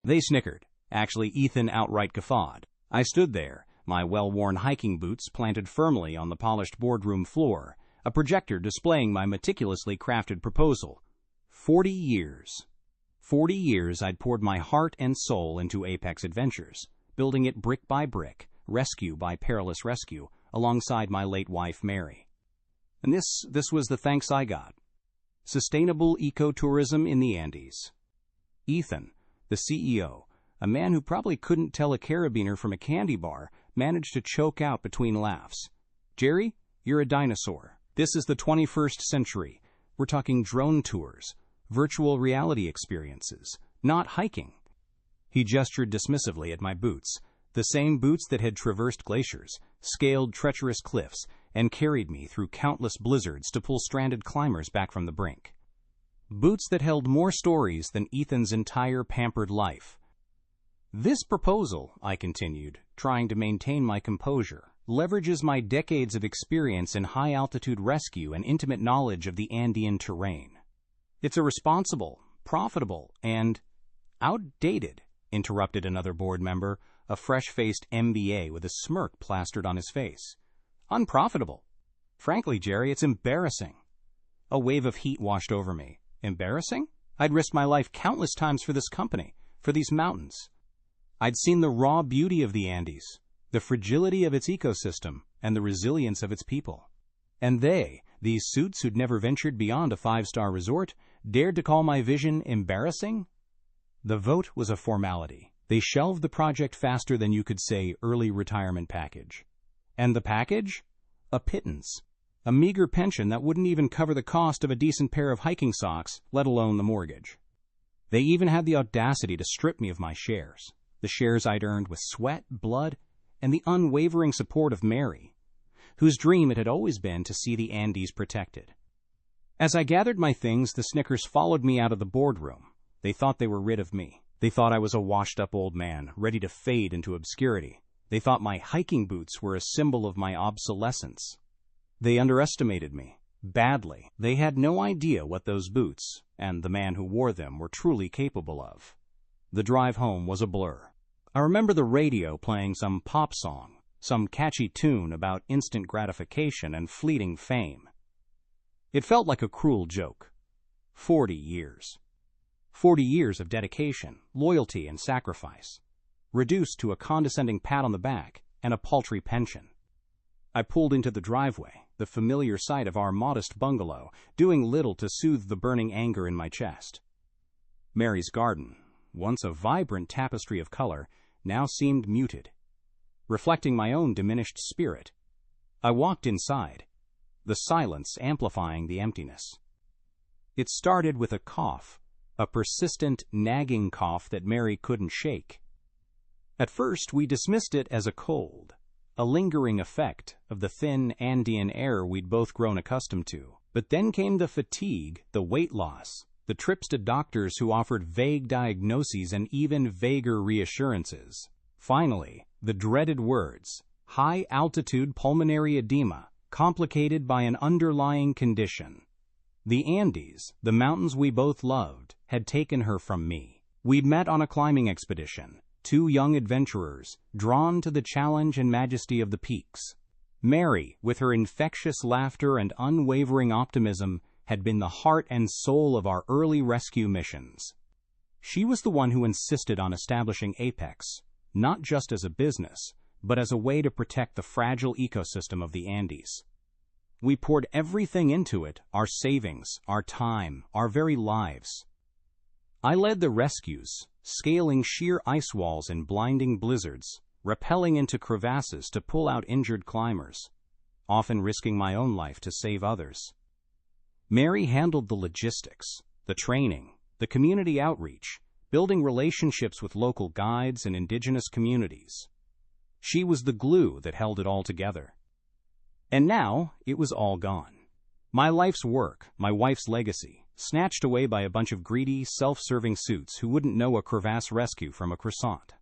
They snickered. Actually, Ethan outright guffawed. I stood there, my well-worn hiking boots planted firmly on the polished boardroom floor, a projector displaying my meticulously crafted proposal. 40 years. 40 years I'd poured my heart and soul into Apex Adventures, building it brick by brick, rescue by perilous rescue, alongside my late wife, Mary. And this was the thanks I got. Sustainable ecotourism in the Andes. Ethan, the CEO, a man who probably couldn't tell a carabiner from a candy bar, managed to choke out between laughs. Jerry, you're a dinosaur. This is the 21st century. We're talking drone tours, virtual reality experiences, not hiking. He gestured dismissively at my boots, the same boots that had traversed glaciers, scaled treacherous cliffs, and carried me through countless blizzards to pull stranded climbers back from the brink. Boots that held more stories than Ethan's entire pampered life. This proposal, I continued, trying to maintain my composure, leverages my decades of experience in high-altitude rescue and intimate knowledge of the Andean terrain. It's irresponsible, profitable, and outdated, interrupted another board member, a fresh-faced MBA with a smirk plastered on his face. Unprofitable. Frankly, Jerry, it's embarrassing. A wave of heat washed over me. Embarrassing? I'd risked my life countless times for this company, for these mountains. I'd seen the raw beauty of the Andes, the fragility of its ecosystem, and the resilience of its people. And they, these suits who'd never ventured beyond a 5-star resort, dared to call my vision embarrassing? The vote was a formality. They shelved the project faster than you could say early retirement package. And the package? A pittance. A meager pension that wouldn't even cover the cost of a decent pair of hiking socks, let alone the mortgage. They even had the audacity to strip me of my shares, the shares I'd earned with sweat, blood, and the unwavering support of Mary, whose dream it had always been to see the Andes protected. As I gathered my things, the snickers followed me out of the boardroom. They thought they were rid of me. They thought I was a washed-up old man, ready to fade into obscurity. They thought my hiking boots were a symbol of my obsolescence. They underestimated me, badly. They had no idea what those boots, and the man who wore them, were truly capable of. The drive home was a blur. I remember the radio playing some pop song, some catchy tune about instant gratification and fleeting fame. It felt like a cruel joke. 40 years. 40 years of dedication, loyalty, and sacrifice, reduced to a condescending pat on the back and a paltry pension. I pulled into the driveway, the familiar sight of our modest bungalow, doing little to soothe the burning anger in my chest. Mary's garden, once a vibrant tapestry of color, now seemed muted, reflecting my own diminished spirit. I walked inside, the silence amplifying the emptiness. It started with a cough, a persistent, nagging cough that Mary couldn't shake. At first, we dismissed it as a cold, a lingering effect of the thin Andean air we'd both grown accustomed to. But then came the fatigue, the weight loss, the trips to doctors who offered vague diagnoses and even vaguer reassurances. Finally, the dreaded words, high-altitude pulmonary edema, complicated by an underlying condition. The Andes, the mountains we both loved, had taken her from me. We'd met on a climbing expedition, two young adventurers, drawn to the challenge and majesty of the peaks. Mary, with her infectious laughter and unwavering optimism, had been the heart and soul of our early rescue missions. She was the one who insisted on establishing Apex, not just as a business, but as a way to protect the fragile ecosystem of the Andes. We poured everything into it, our savings, our time, our very lives. I led the rescues, scaling sheer ice walls in blinding blizzards, rappelling into crevasses to pull out injured climbers, often risking my own life to save others. Mary handled the logistics, the training, the community outreach, building relationships with local guides and indigenous communities. She was the glue that held it all together. And now, it was all gone. My life's work, my wife's legacy, snatched away by a bunch of greedy, self-serving suits who wouldn't know a crevasse rescue from a croissant.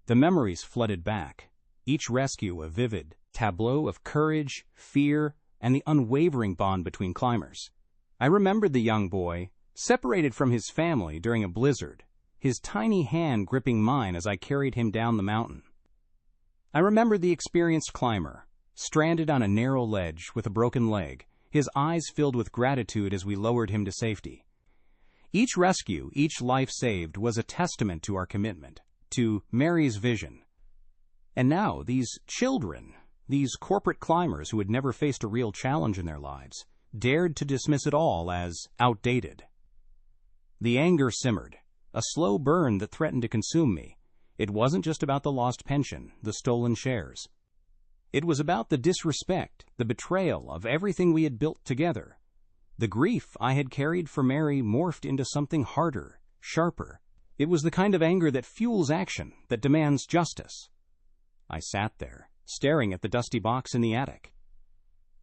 The memories flooded back, each rescue a vivid tableau of courage, fear, and the unwavering bond between climbers. I remembered the young boy, separated from his family during a blizzard, his tiny hand gripping mine as I carried him down the mountain. I remember the experienced climber, stranded on a narrow ledge with a broken leg, his eyes filled with gratitude as we lowered him to safety. Each rescue, each life saved, was a testament to our commitment, to Mary's vision. And now, these children, these corporate climbers who had never faced a real challenge in their lives, dared to dismiss it all as outdated. The anger simmered, a slow burn that threatened to consume me. It wasn't just about the lost pension, the stolen shares. It was about the disrespect, the betrayal of everything we had built together. The grief I had carried for Mary morphed into something harder, sharper. It was the kind of anger that fuels action, that demands justice. I sat there, staring at the dusty box in the attic.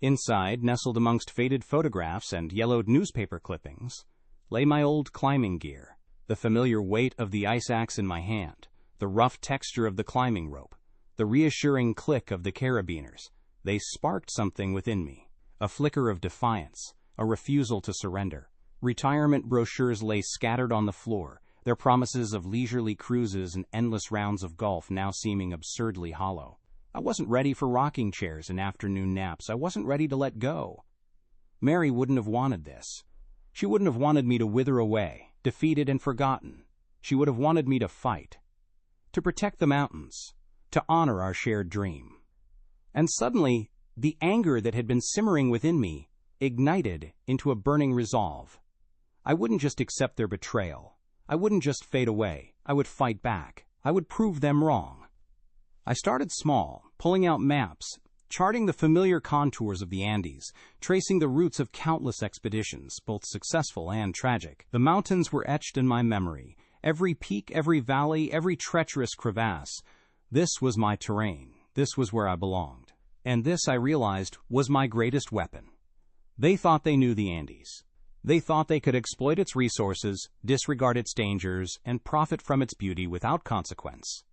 Inside, nestled amongst faded photographs and yellowed newspaper clippings, lay my old climbing gear, the familiar weight of the ice axe in my hand, the rough texture of the climbing rope, the reassuring click of the carabiners. They sparked something within me, a flicker of defiance, a refusal to surrender. Retirement brochures lay scattered on the floor, their promises of leisurely cruises and endless rounds of golf now seeming absurdly hollow. I wasn't ready for rocking chairs and afternoon naps. I wasn't ready to let go. Mary wouldn't have wanted this. She wouldn't have wanted me to wither away, defeated and forgotten. She would have wanted me to fight, to protect the mountains, to honor our shared dream. And suddenly, the anger that had been simmering within me ignited into a burning resolve. I wouldn't just accept their betrayal. I wouldn't just fade away. I would fight back. I would prove them wrong. I started small, pulling out maps, charting the familiar contours of the Andes, tracing the routes of countless expeditions, both successful and tragic. The mountains were etched in my memory. Every peak, every valley, every treacherous crevasse. This was my terrain. This was where I belonged. And this, I realized, was my greatest weapon. They thought they knew the Andes. They thought they could exploit its resources, disregard its dangers, and profit from its beauty without consequence.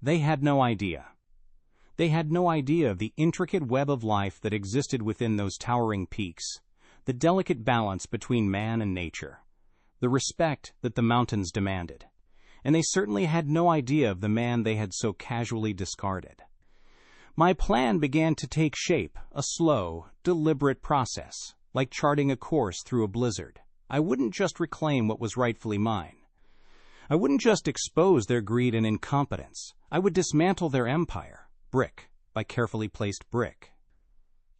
They had no idea. They had no idea of the intricate web of life that existed within those towering peaks, the delicate balance between man and nature, the respect that the mountains demanded. And they certainly had no idea of the man they had so casually discarded. My plan began to take shape, a slow, deliberate process, like charting a course through a blizzard. I wouldn't just reclaim what was rightfully mine. I wouldn't just expose their greed and incompetence. I would dismantle their empire, brick by carefully placed brick.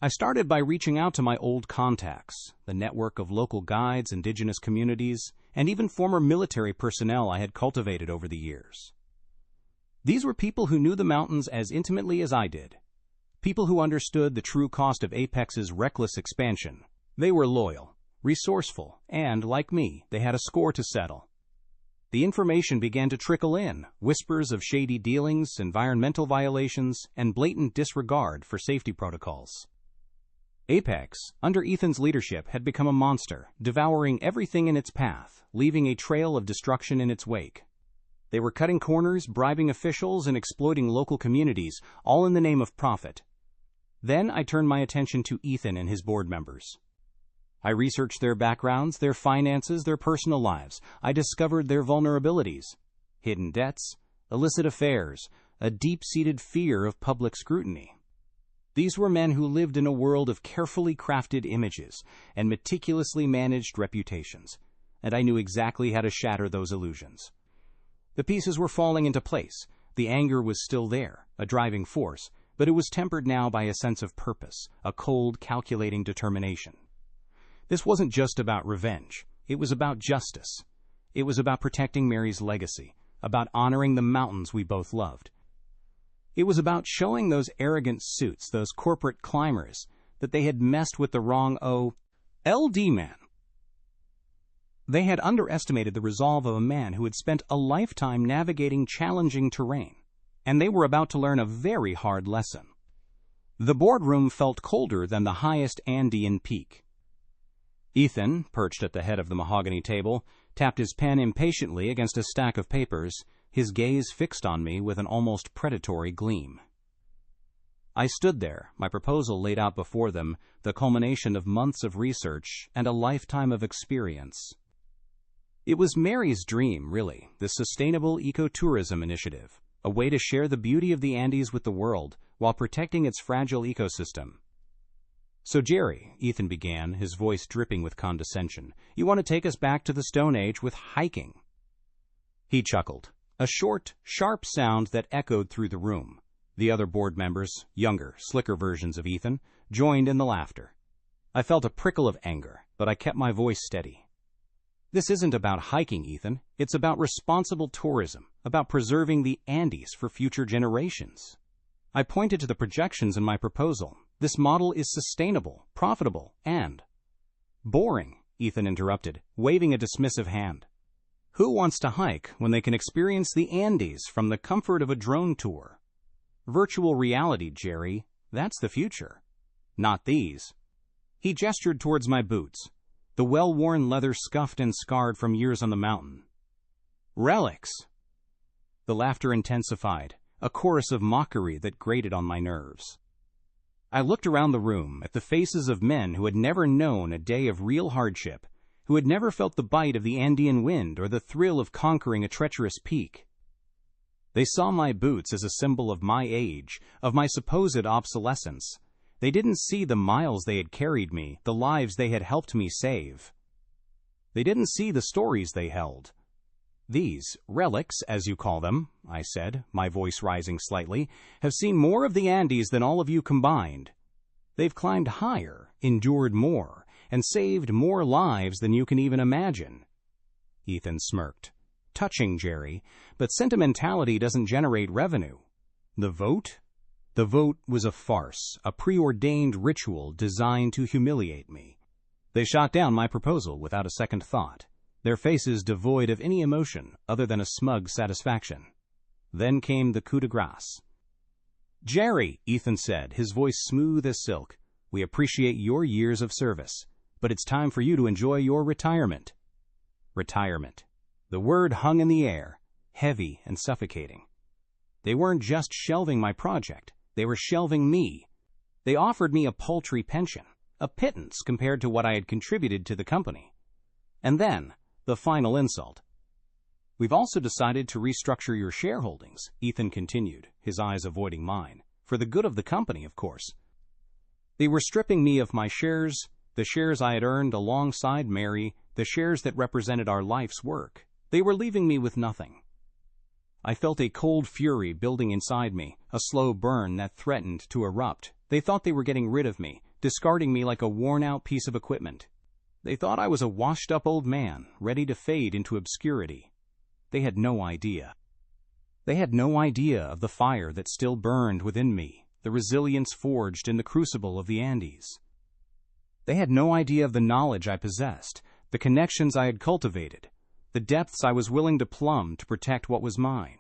I started by reaching out to my old contacts, the network of local guides, indigenous communities, and even former military personnel I had cultivated over the years. These were people who knew the mountains as intimately as I did, people who understood the true cost of Apex's reckless expansion. They were loyal, resourceful, and, like me, they had a score to settle. The information began to trickle in, whispers of shady dealings, environmental violations, and blatant disregard for safety protocols. Apex, under Ethan's leadership, had become a monster, devouring everything in its path, leaving a trail of destruction in its wake. They were cutting corners, bribing officials, and exploiting local communities, all in the name of profit. Then I turned my attention to Ethan and his board members. I researched their backgrounds, their finances, their personal lives. I discovered their vulnerabilities, hidden debts, illicit affairs, a deep-seated fear of public scrutiny. These were men who lived in a world of carefully crafted images and meticulously managed reputations, and I knew exactly how to shatter those illusions. The pieces were falling into place. The anger was still there, a driving force, but it was tempered now by a sense of purpose, a cold, calculating determination. This wasn't just about revenge. It was about justice. It was about protecting Mary's legacy, about honoring the mountains we both loved. It was about showing those arrogant suits, those corporate climbers, that they had messed with the wrong LD man. They had underestimated the resolve of a man who had spent a lifetime navigating challenging terrain, and they were about to learn a very hard lesson. The boardroom felt colder than the highest Andean peak. Ethan, perched at the head of the mahogany table, tapped his pen impatiently against a stack of papers, his gaze fixed on me with an almost predatory gleam. I stood there, my proposal laid out before them, the culmination of months of research and a lifetime of experience. It was Mary's dream, really, the Sustainable Ecotourism Initiative, a way to share the beauty of the Andes with the world while protecting its fragile ecosystem. "So, Jerry," Ethan began, his voice dripping with condescension, "you want to take us back to the Stone Age with hiking?" He chuckled, a short, sharp sound that echoed through the room. The other board members, younger, slicker versions of Ethan, joined in the laughter. I felt a prickle of anger, but I kept my voice steady. "This isn't about hiking, Ethan. It's about responsible tourism, about preserving the Andes for future generations." I pointed to the projections in my proposal. "This model is sustainable, profitable, and—" "Boring," Ethan interrupted, waving a dismissive hand. "Who wants to hike when they can experience the Andes from the comfort of a drone tour? Virtual reality, Jerry, that's the future. Not these." He gestured towards my boots, the well-worn leather scuffed and scarred from years on the mountain. "Relics!" The laughter intensified, a chorus of mockery that grated on my nerves. I looked around the room at the faces of men who had never known a day of real hardship, who had never felt the bite of the Andean wind or the thrill of conquering a treacherous peak. They saw my boots as a symbol of my age, of my supposed obsolescence. They didn't see the miles they had carried me, the lives they had helped me save. They didn't see the stories they held. "These relics, as you call them," I said, my voice rising slightly, "have seen more of the Andes than all of you combined. They've climbed higher, endured more, and saved more lives than you can even imagine." Ethan smirked. "Touching, Jerry, but sentimentality doesn't generate revenue. The vote? The vote was a farce, a preordained ritual designed to humiliate me." They shot down my proposal without a second thought, their faces devoid of any emotion other than a smug satisfaction. Then came the coup de grace. "Jerry," Ethan said, his voice smooth as silk, "we appreciate your years of service, but it's time for you to enjoy your retirement." Retirement. The word hung in the air, heavy and suffocating. They weren't just shelving my project, they were shelving me. They offered me a paltry pension, a pittance compared to what I had contributed to the company. And then, the final insult. "We've also decided to restructure your shareholdings," Ethan continued, his eyes avoiding mine. "For the good of the company, of course." They were stripping me of my shares, the shares I had earned alongside Mary, the shares that represented our life's work. They were leaving me with nothing. I felt a cold fury building inside me, a slow burn that threatened to erupt. They thought they were getting rid of me, discarding me like a worn-out piece of equipment. They thought I was a washed-up old man, ready to fade into obscurity. They had no idea. They had no idea of the fire that still burned within me, the resilience forged in the crucible of the Andes. They had no idea of the knowledge I possessed, the connections I had cultivated, the depths I was willing to plumb to protect what was mine.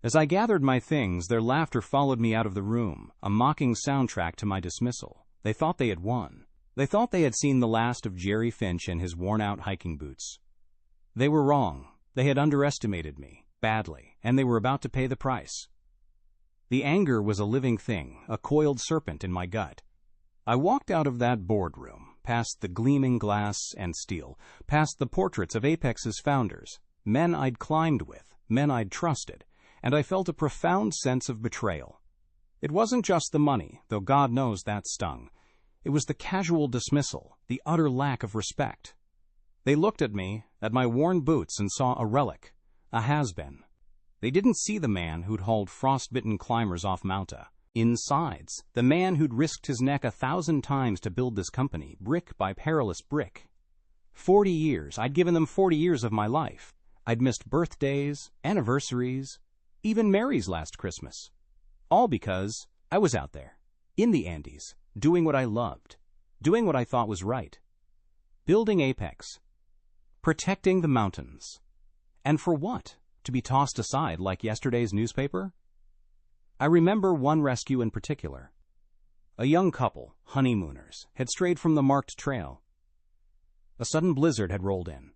As I gathered my things, their laughter followed me out of the room, a mocking soundtrack to my dismissal. They thought they had won. They thought they had seen the last of Jerry Finch and his worn-out hiking boots. They were wrong. They had underestimated me, badly, and they were about to pay the price. The anger was a living thing, a coiled serpent in my gut. I walked out of that boardroom, past the gleaming glass and steel, past the portraits of Apex's founders, men I'd climbed with, men I'd trusted, and I felt a profound sense of betrayal. It wasn't just the money, though God knows that stung. It was the casual dismissal, the utter lack of respect. They looked at me, at my worn boots, and saw a relic, a has-been. They didn't see the man who'd hauled frostbitten climbers off Mounta, insides, the man who'd risked his neck 1,000 times to build this company, brick by perilous brick. 40 years, I'd given them 40 years of my life. I'd missed birthdays, anniversaries, even Mary's last Christmas. All because I was out there, in the Andes, doing what I loved, doing what I thought was right. Building Apex. Protecting the mountains. And for what? To be tossed aside like yesterday's newspaper? I remember one rescue in particular. A young couple, honeymooners, had strayed from the marked trail. A sudden blizzard had rolled in.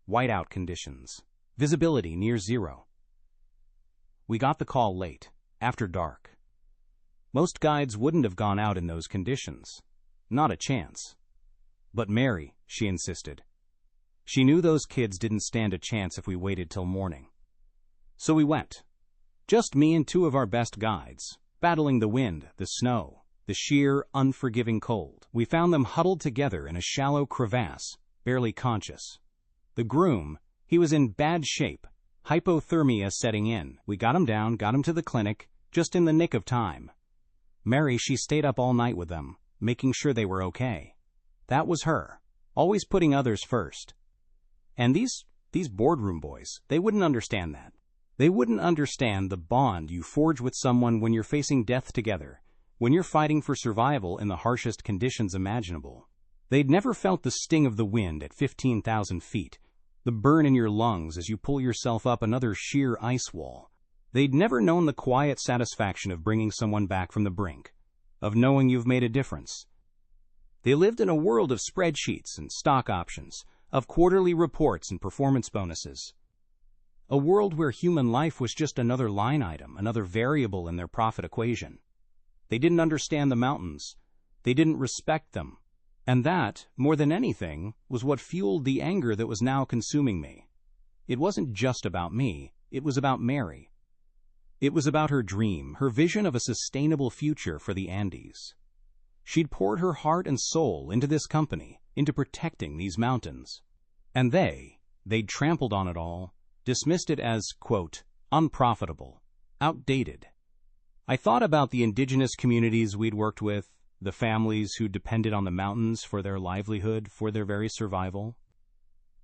Whiteout conditions. Visibility near zero. We got the call late, after dark. Most guides wouldn't have gone out in those conditions. Not a chance. But Mary, she insisted. She knew those kids didn't stand a chance if we waited till morning. So we went. Just me and two of our best guides, battling the wind, the snow, the sheer, unforgiving cold. We found them huddled together in a shallow crevasse, barely conscious. The groom, he was in bad shape, hypothermia setting in. We got him down, got him to the clinic, just in the nick of time. Mary, she stayed up all night with them, making sure they were okay. That was her, always putting others first. And these boardroom boys, they wouldn't understand that. They wouldn't understand the bond you forge with someone when you're facing death together, when you're fighting for survival in the harshest conditions imaginable. They'd never felt the sting of the wind at 15,000 feet, the burn in your lungs as you pull yourself up another sheer ice wall. They'd never known the quiet satisfaction of bringing someone back from the brink, of knowing you've made a difference. They lived in a world of spreadsheets and stock options, of quarterly reports and performance bonuses. A world where human life was just another line item, another variable in their profit equation. They didn't understand the mountains. They didn't respect them. And that, more than anything, was what fueled the anger that was now consuming me. It wasn't just about me. It was about Mary. It was about her dream, her vision of a sustainable future for the Andes. She'd poured her heart and soul into this company, into protecting these mountains. And they'd trampled on it all, dismissed it as, quote, unprofitable, outdated. I thought about the indigenous communities we'd worked with, the families who depended on the mountains for their livelihood, for their very survival.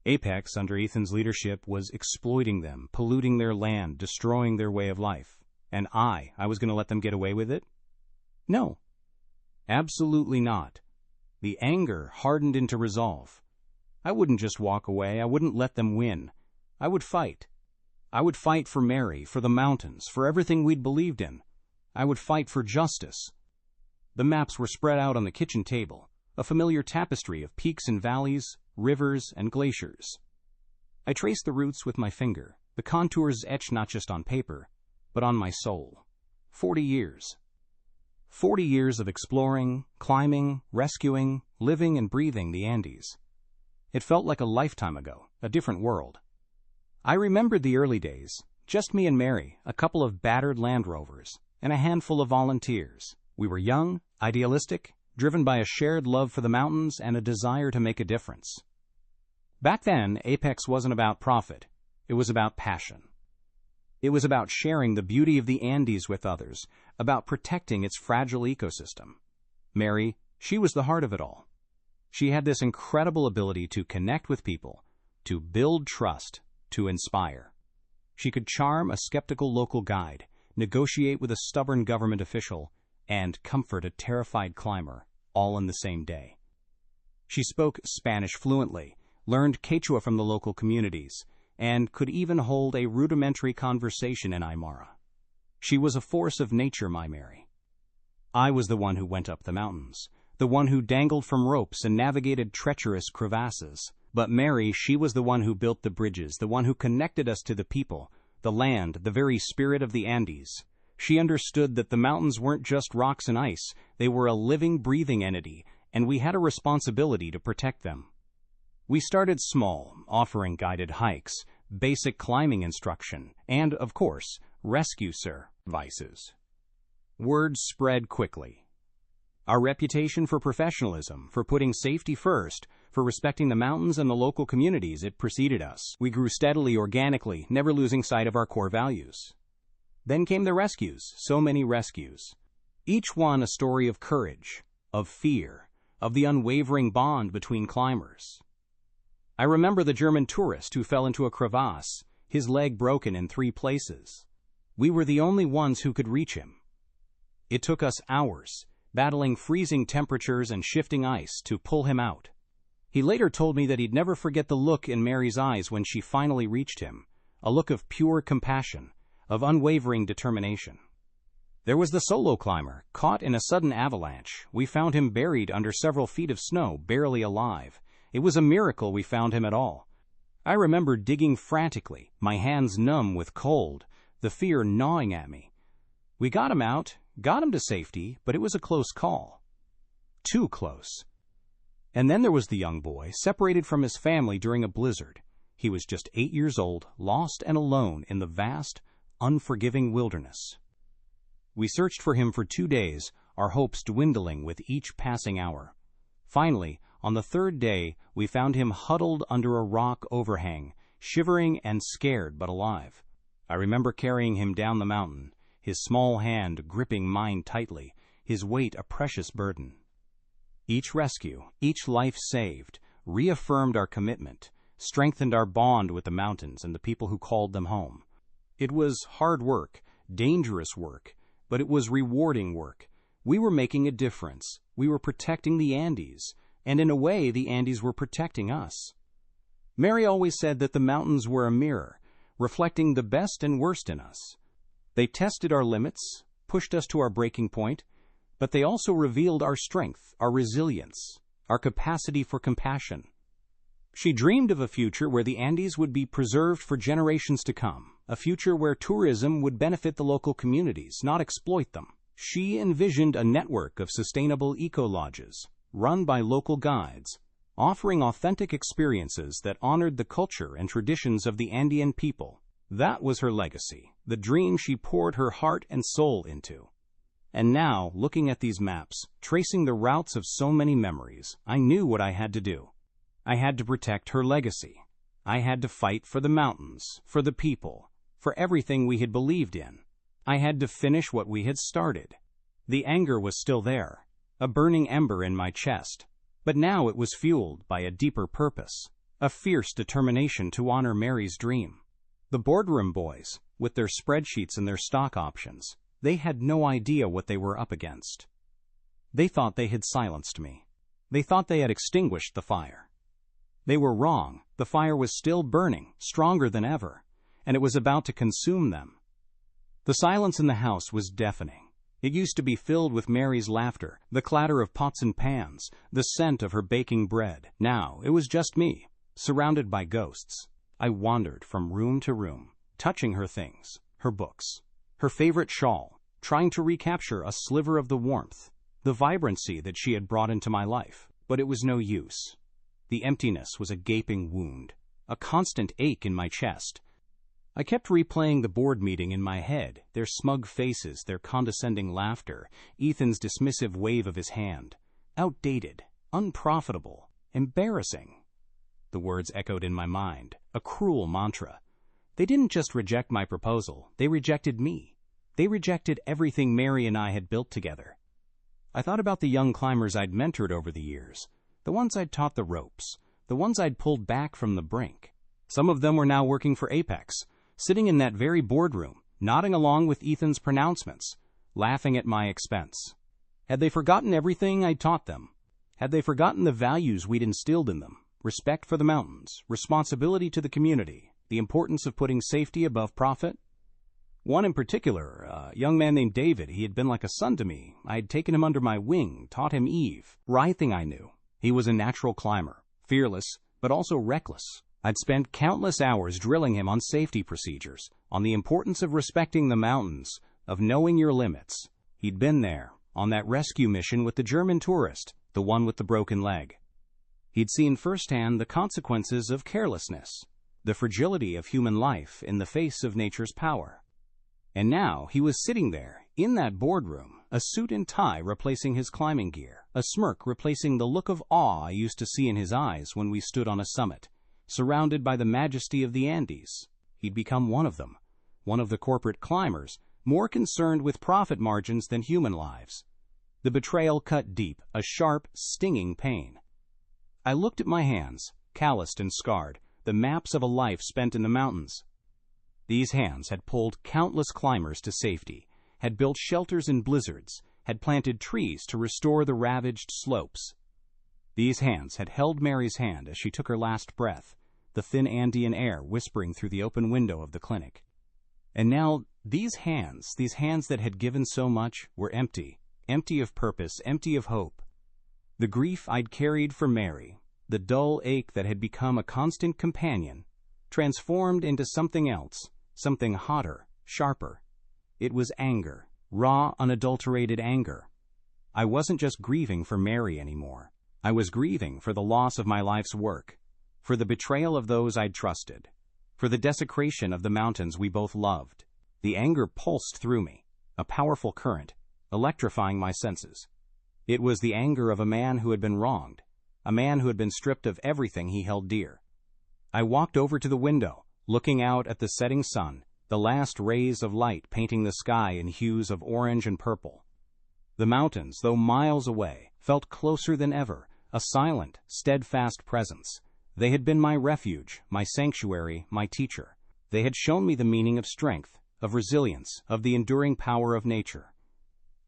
Apex, under Ethan's leadership, was exploiting them, polluting their land, destroying their way of life. And I was going to let them get away with it? No. Absolutely not. The anger hardened into resolve. I wouldn't just walk away. I wouldn't let them win. I would fight. I would fight for Mary, for the mountains, for everything we'd believed in. I would fight for justice. The maps were spread out on the kitchen table, a familiar tapestry of peaks and valleys, rivers and glaciers. I traced the routes with my finger, the contours etched not just on paper, but on my soul. 40 years. 40 years of exploring, climbing, rescuing, living and breathing the Andes. It felt like a lifetime ago, a different world. I remembered the early days, just me and Mary, a couple of battered Land Rovers, and a handful of volunteers. We were young, idealistic, driven by a shared love for the mountains and a desire to make a difference. Back then, Apex wasn't about profit. It was about passion. It was about sharing the beauty of the Andes with others, about protecting its fragile ecosystem. Mary, she was the heart of it all. She had this incredible ability to connect with people, to build trust, to inspire. She could charm a skeptical local guide, negotiate with a stubborn government official, and comfort a terrified climber, all in the same day. She spoke Spanish fluently, learned Quechua from the local communities, and could even hold a rudimentary conversation in Aymara. She was a force of nature, my Mary. I was the one who went up the mountains, the one who dangled from ropes and navigated treacherous crevasses. But Mary, she was the one who built the bridges, the one who connected us to the people, the land, the very spirit of the Andes. She understood that the mountains weren't just rocks and ice, they were a living, breathing entity, and we had a responsibility to protect them. We started small, offering guided hikes, basic climbing instruction, and, of course, rescue services. Word spread quickly. Our reputation for professionalism, for putting safety first, for respecting the mountains and the local communities, it preceded us. We grew steadily, organically, never losing sight of our core values. Then came the rescues, so many rescues. Each one a story of courage, of fear, of the unwavering bond between climbers. I remember the German tourist who fell into a crevasse, his leg broken in 3 places. We were the only ones who could reach him. It took us hours, battling freezing temperatures and shifting ice, to pull him out. He later told me that he'd never forget the look in Mary's eyes when she finally reached him, a look of pure compassion, of unwavering determination. There was the solo climber, caught in a sudden avalanche. We found him buried under several feet of snow, barely alive. It was a miracle we found him at all. I remember digging frantically, my hands numb with cold, the fear gnawing at me. We got him out, got him to safety, but it was a close call. Too close. And then there was the young boy, separated from his family during a blizzard. He was just 8 years old, lost and alone in the vast, unforgiving wilderness. We searched for him for 2 days, our hopes dwindling with each passing hour. Finally, on the third day, we found him huddled under a rock overhang, shivering and scared but alive. I remember carrying him down the mountain, his small hand gripping mine tightly, his weight a precious burden. Each rescue, each life saved, reaffirmed our commitment, strengthened our bond with the mountains and the people who called them home. It was hard work, dangerous work, but it was rewarding work. We were making a difference. We were protecting the Andes, and in a way the Andes were protecting us. Mary always said that the mountains were a mirror, reflecting the best and worst in us. They tested our limits, pushed us to our breaking point, but they also revealed our strength, our resilience, our capacity for compassion. She dreamed of a future where the Andes would be preserved for generations to come, a future where tourism would benefit the local communities, not exploit them. She envisioned a network of sustainable eco-lodges, run by local guides, offering authentic experiences that honored the culture and traditions of the Andean people. That was her legacy, the dream she poured her heart and soul into. And now, looking at these maps, tracing the routes of so many memories, I knew what I had to do. I had to protect her legacy. I had to fight for the mountains, for the people, for everything we had believed in. I had to finish what we had started. The anger was still there, a burning ember in my chest, but now it was fueled by a deeper purpose, a fierce determination to honor Mary's dream. The boardroom boys, with their spreadsheets and their stock options, they had no idea what they were up against. They thought they had silenced me. They thought they had extinguished the fire. They were wrong. The fire was still burning, stronger than ever, and it was about to consume them. The silence in the house was deafening. It used to be filled with Mary's laughter, the clatter of pots and pans, the scent of her baking bread. Now it was just me, surrounded by ghosts. I wandered from room to room, touching her things, her books, her favorite shawl, trying to recapture a sliver of the warmth, the vibrancy that she had brought into my life. But it was no use. The emptiness was a gaping wound, a constant ache in my chest. I kept replaying the board meeting in my head, their smug faces, their condescending laughter, Ethan's dismissive wave of his hand. Outdated, unprofitable, embarrassing. The words echoed in my mind, a cruel mantra. They didn't just reject my proposal, they rejected me. They rejected everything Mary and I had built together. I thought about the young climbers I'd mentored over the years, the ones I'd taught the ropes, the ones I'd pulled back from the brink. Some of them were now working for Apex, sitting in that very boardroom, nodding along with Ethan's pronouncements, laughing at my expense. Had they forgotten everything I'd taught them? Had they forgotten the values we'd instilled in them? Respect for the mountains, responsibility to the community, the importance of putting safety above profit? One in particular, a young man named David, he had been like a son to me. I had taken him under my wing, taught him Eve. Right thing I knew. He was a natural climber, fearless, but also reckless. I'd spent countless hours drilling him on safety procedures, on the importance of respecting the mountains, of knowing your limits. He'd been there, on that rescue mission with the German tourist, the one with the broken leg. He'd seen firsthand the consequences of carelessness, the fragility of human life in the face of nature's power. And now he was sitting there, in that boardroom, a suit and tie replacing his climbing gear, a smirk replacing the look of awe I used to see in his eyes when we stood on a summit, surrounded by the majesty of the Andes. He'd become one of them, one of the corporate climbers, more concerned with profit margins than human lives. The betrayal cut deep, a sharp, stinging pain. I looked at my hands, calloused and scarred, the maps of a life spent in the mountains. These hands had pulled countless climbers to safety, had built shelters in blizzards, had planted trees to restore the ravaged slopes. These hands had held Mary's hand as she took her last breath, the thin Andean air whispering through the open window of the clinic. And now these hands that had given so much, were empty, empty of purpose, empty of hope. The grief I'd carried for Mary, the dull ache that had become a constant companion, transformed into something else, something hotter, sharper. It was anger, raw, unadulterated anger. I wasn't just grieving for Mary anymore. I was grieving for the loss of my life's work, for the betrayal of those I'd trusted, for the desecration of the mountains we both loved. The anger pulsed through me, a powerful current, electrifying my senses. It was the anger of a man who had been wronged, a man who had been stripped of everything he held dear. I walked over to the window, looking out at the setting sun, the last rays of light painting the sky in hues of orange and purple. The mountains, though miles away, felt closer than ever, a silent, steadfast presence. They had been my refuge, my sanctuary, my teacher. They had shown me the meaning of strength, of resilience, of the enduring power of nature.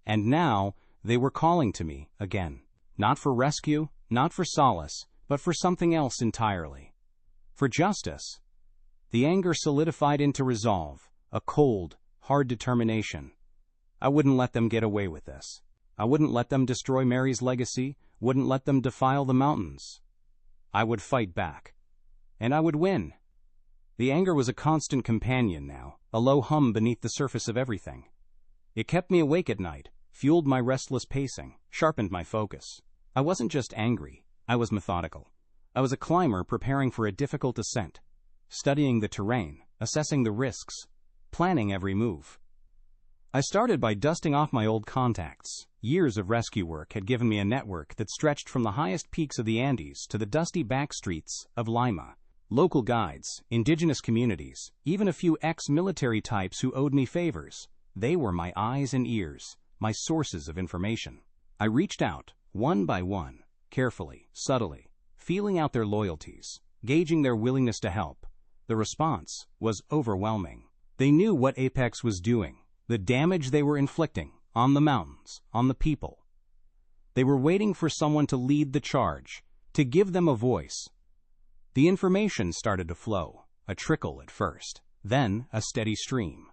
And now they were calling to me again, not for rescue, not for solace, but for something else entirely. For justice. The anger solidified into resolve, a cold, hard determination. I wouldn't let them get away with this. I wouldn't let them destroy Mary's legacy, wouldn't let them defile the mountains. I would fight back. And I would win. The anger was a constant companion now, a low hum beneath the surface of everything. It kept me awake at night, fueled my restless pacing, sharpened my focus. I wasn't just angry, I was methodical. I was a climber preparing for a difficult ascent, studying the terrain, assessing the risks, planning every move. I started by dusting off my old contacts. Years of rescue work had given me a network that stretched from the highest peaks of the Andes to the dusty back streets of Lima. Local guides, indigenous communities, even a few ex-military types who owed me favors. They were my eyes and ears, my sources of information. I reached out, one by one, carefully, subtly, feeling out their loyalties, gauging their willingness to help. The response was overwhelming. They knew what Apex was doing, the damage they were inflicting on the mountains, on the people. They were waiting for someone to lead the charge, to give them a voice. The information started to flow, a trickle at first, then a steady stream.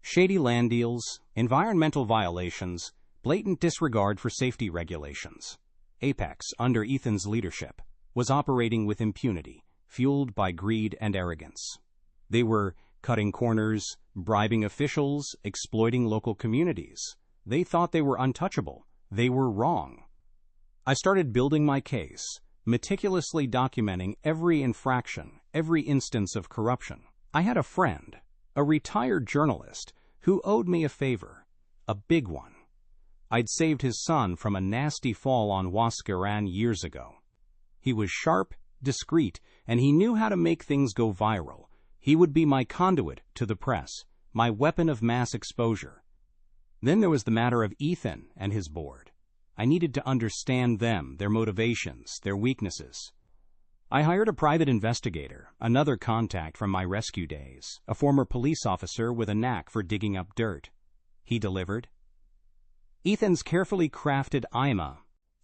Shady land deals, environmental violations, blatant disregard for safety regulations. Apex, under Ethan's leadership, was operating with impunity, fueled by greed and arrogance. They were cutting corners, bribing officials, exploiting local communities. They thought they were untouchable. They were wrong. I started building my case, meticulously documenting every infraction, every instance of corruption. I had a friend, a retired journalist, who owed me a favor, a big one. I'd saved his son from a nasty fall on Huascarán years ago. He was sharp, discreet, and he knew how to make things go viral. He would be my conduit to the press, my weapon of mass exposure. Then there was the matter of Ethan and his board. I needed to understand them, their motivations, their weaknesses. I hired a private investigator, another contact from my rescue days, a former police officer with a knack for digging up dirt. He delivered. Ethan's carefully crafted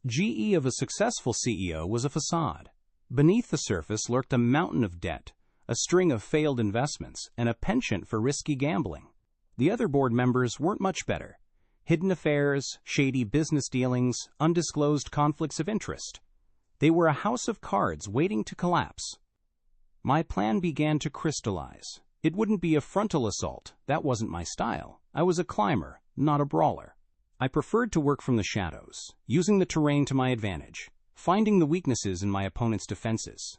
GE of a successful CEO was a facade. Beneath the surface lurked a mountain of debt, a string of failed investments, and a penchant for risky gambling. The other board members weren't much better. Hidden affairs, shady business dealings, undisclosed conflicts of interest. They were a house of cards waiting to collapse. My plan began to crystallize. It wouldn't be a frontal assault. That wasn't my style. I was a climber, not a brawler. I preferred to work from the shadows, using the terrain to my advantage, finding the weaknesses in my opponent's defenses.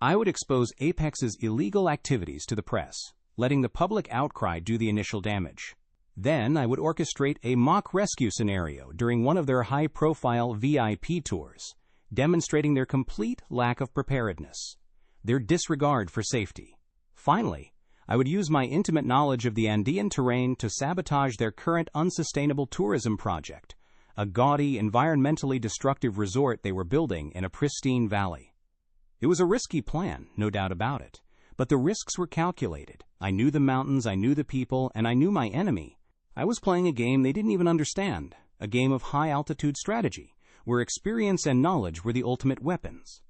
I would expose Apex's illegal activities to the press, letting the public outcry do the initial damage. Then I would orchestrate a mock rescue scenario during one of their high-profile VIP tours, demonstrating their complete lack of preparedness, their disregard for safety. Finally, I would use my intimate knowledge of the Andean terrain to sabotage their current unsustainable tourism project, a gaudy, environmentally destructive resort they were building in a pristine valley. It was a risky plan, no doubt about it, but the risks were calculated. I knew the mountains, I knew the people, and I knew my enemy. I was playing a game they didn't even understand, a game of high-altitude strategy, where experience and knowledge were the ultimate weapons.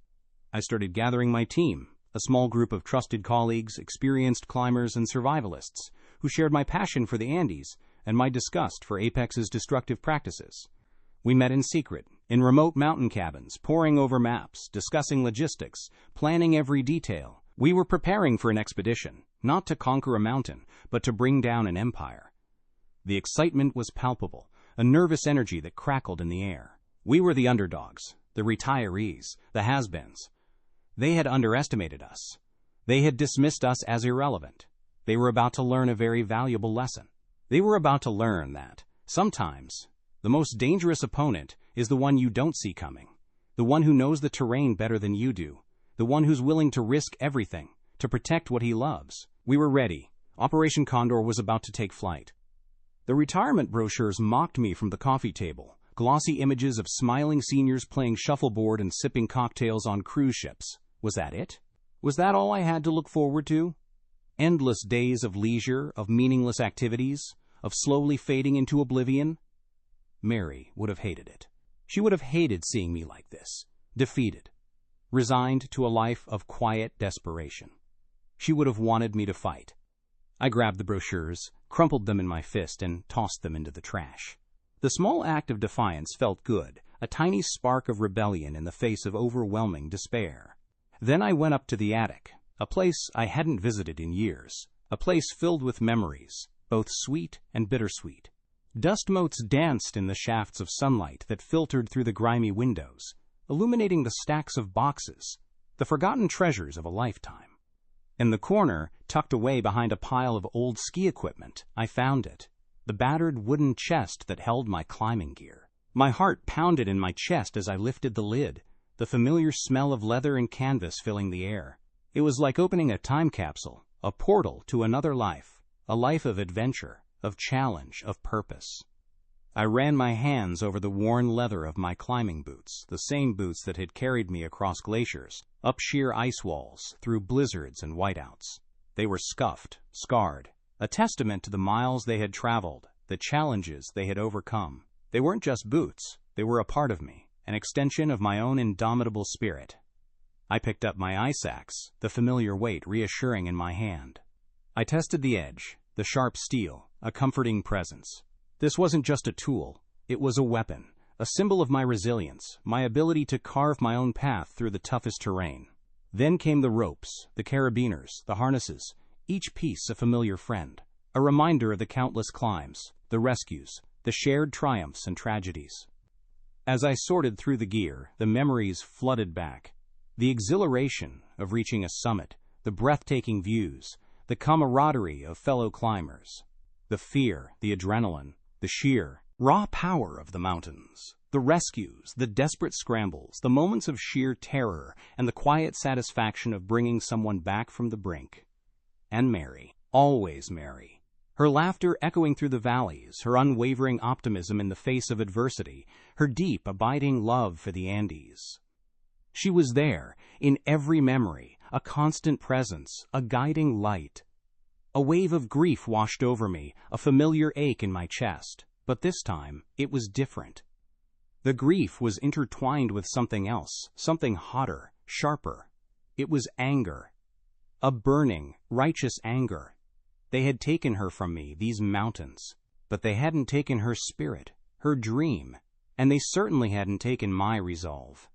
I started gathering my team, a small group of trusted colleagues, experienced climbers, and survivalists, who shared my passion for the Andes and my disgust for Apex's destructive practices. We met in secret, in remote mountain cabins, poring over maps, discussing logistics, planning every detail. We were preparing for an expedition, not to conquer a mountain, but to bring down an empire. The excitement was palpable, a nervous energy that crackled in the air. We were the underdogs, the retirees, the has-beens. They had underestimated us. They had dismissed us as irrelevant. They were about to learn a very valuable lesson. They were about to learn that, sometimes, the most dangerous opponent is the one you don't see coming, the one who knows the terrain better than you do, the one who's willing to risk everything to protect what he loves. We were ready. Operation Condor was about to take flight. The retirement brochures mocked me from the coffee table, glossy images of smiling seniors playing shuffleboard and sipping cocktails on cruise ships. Was that it? Was that all I had to look forward to? Endless days of leisure, of meaningless activities, of slowly fading into oblivion? Mary would have hated it. She would have hated seeing me like this, defeated, resigned to a life of quiet desperation. She would have wanted me to fight. I grabbed the brochures, crumpled them in my fist, and tossed them into the trash. The small act of defiance felt good, a tiny spark of rebellion in the face of overwhelming despair. Then I went up to the attic, a place I hadn't visited in years, a place filled with memories, both sweet and bittersweet. Dust motes danced in the shafts of sunlight that filtered through the grimy windows, illuminating the stacks of boxes, the forgotten treasures of a lifetime. In the corner, tucked away behind a pile of old ski equipment, I found it, the battered wooden chest that held my climbing gear. My heart pounded in my chest as I lifted the lid, the familiar smell of leather and canvas filling the air. It was like opening a time capsule, a portal to another life, a life of adventure, of challenge, of purpose. I ran my hands over the worn leather of my climbing boots, the same boots that had carried me across glaciers, up sheer ice walls, through blizzards and whiteouts. They were scuffed, scarred, a testament to the miles they had traveled, the challenges they had overcome. They weren't just boots, they were a part of me, an extension of my own indomitable spirit. I picked up my ice axe, the familiar weight reassuring in my hand. I tested the edge, the sharp steel, a comforting presence. This wasn't just a tool, it was a weapon, a symbol of my resilience, my ability to carve my own path through the toughest terrain. Then came the ropes, the carabiners, the harnesses, each piece a familiar friend, a reminder of the countless climbs, the rescues, the shared triumphs and tragedies. As I sorted through the gear, the memories flooded back. The exhilaration of reaching a summit, the breathtaking views, the camaraderie of fellow climbers, the fear, the adrenaline, the sheer, raw power of the mountains, the rescues, the desperate scrambles, the moments of sheer terror, and the quiet satisfaction of bringing someone back from the brink. And Mary, always Mary, her laughter echoing through the valleys, her unwavering optimism in the face of adversity, her deep, abiding love for the Andes. She was there, in every memory, a constant presence, a guiding light. A wave of grief washed over me, a familiar ache in my chest, but this time it was different. The grief was intertwined with something else, something hotter, sharper. It was anger. A burning, righteous anger. They had taken her from me, these mountains, but they hadn't taken her spirit, her dream, and they certainly hadn't taken my resolve.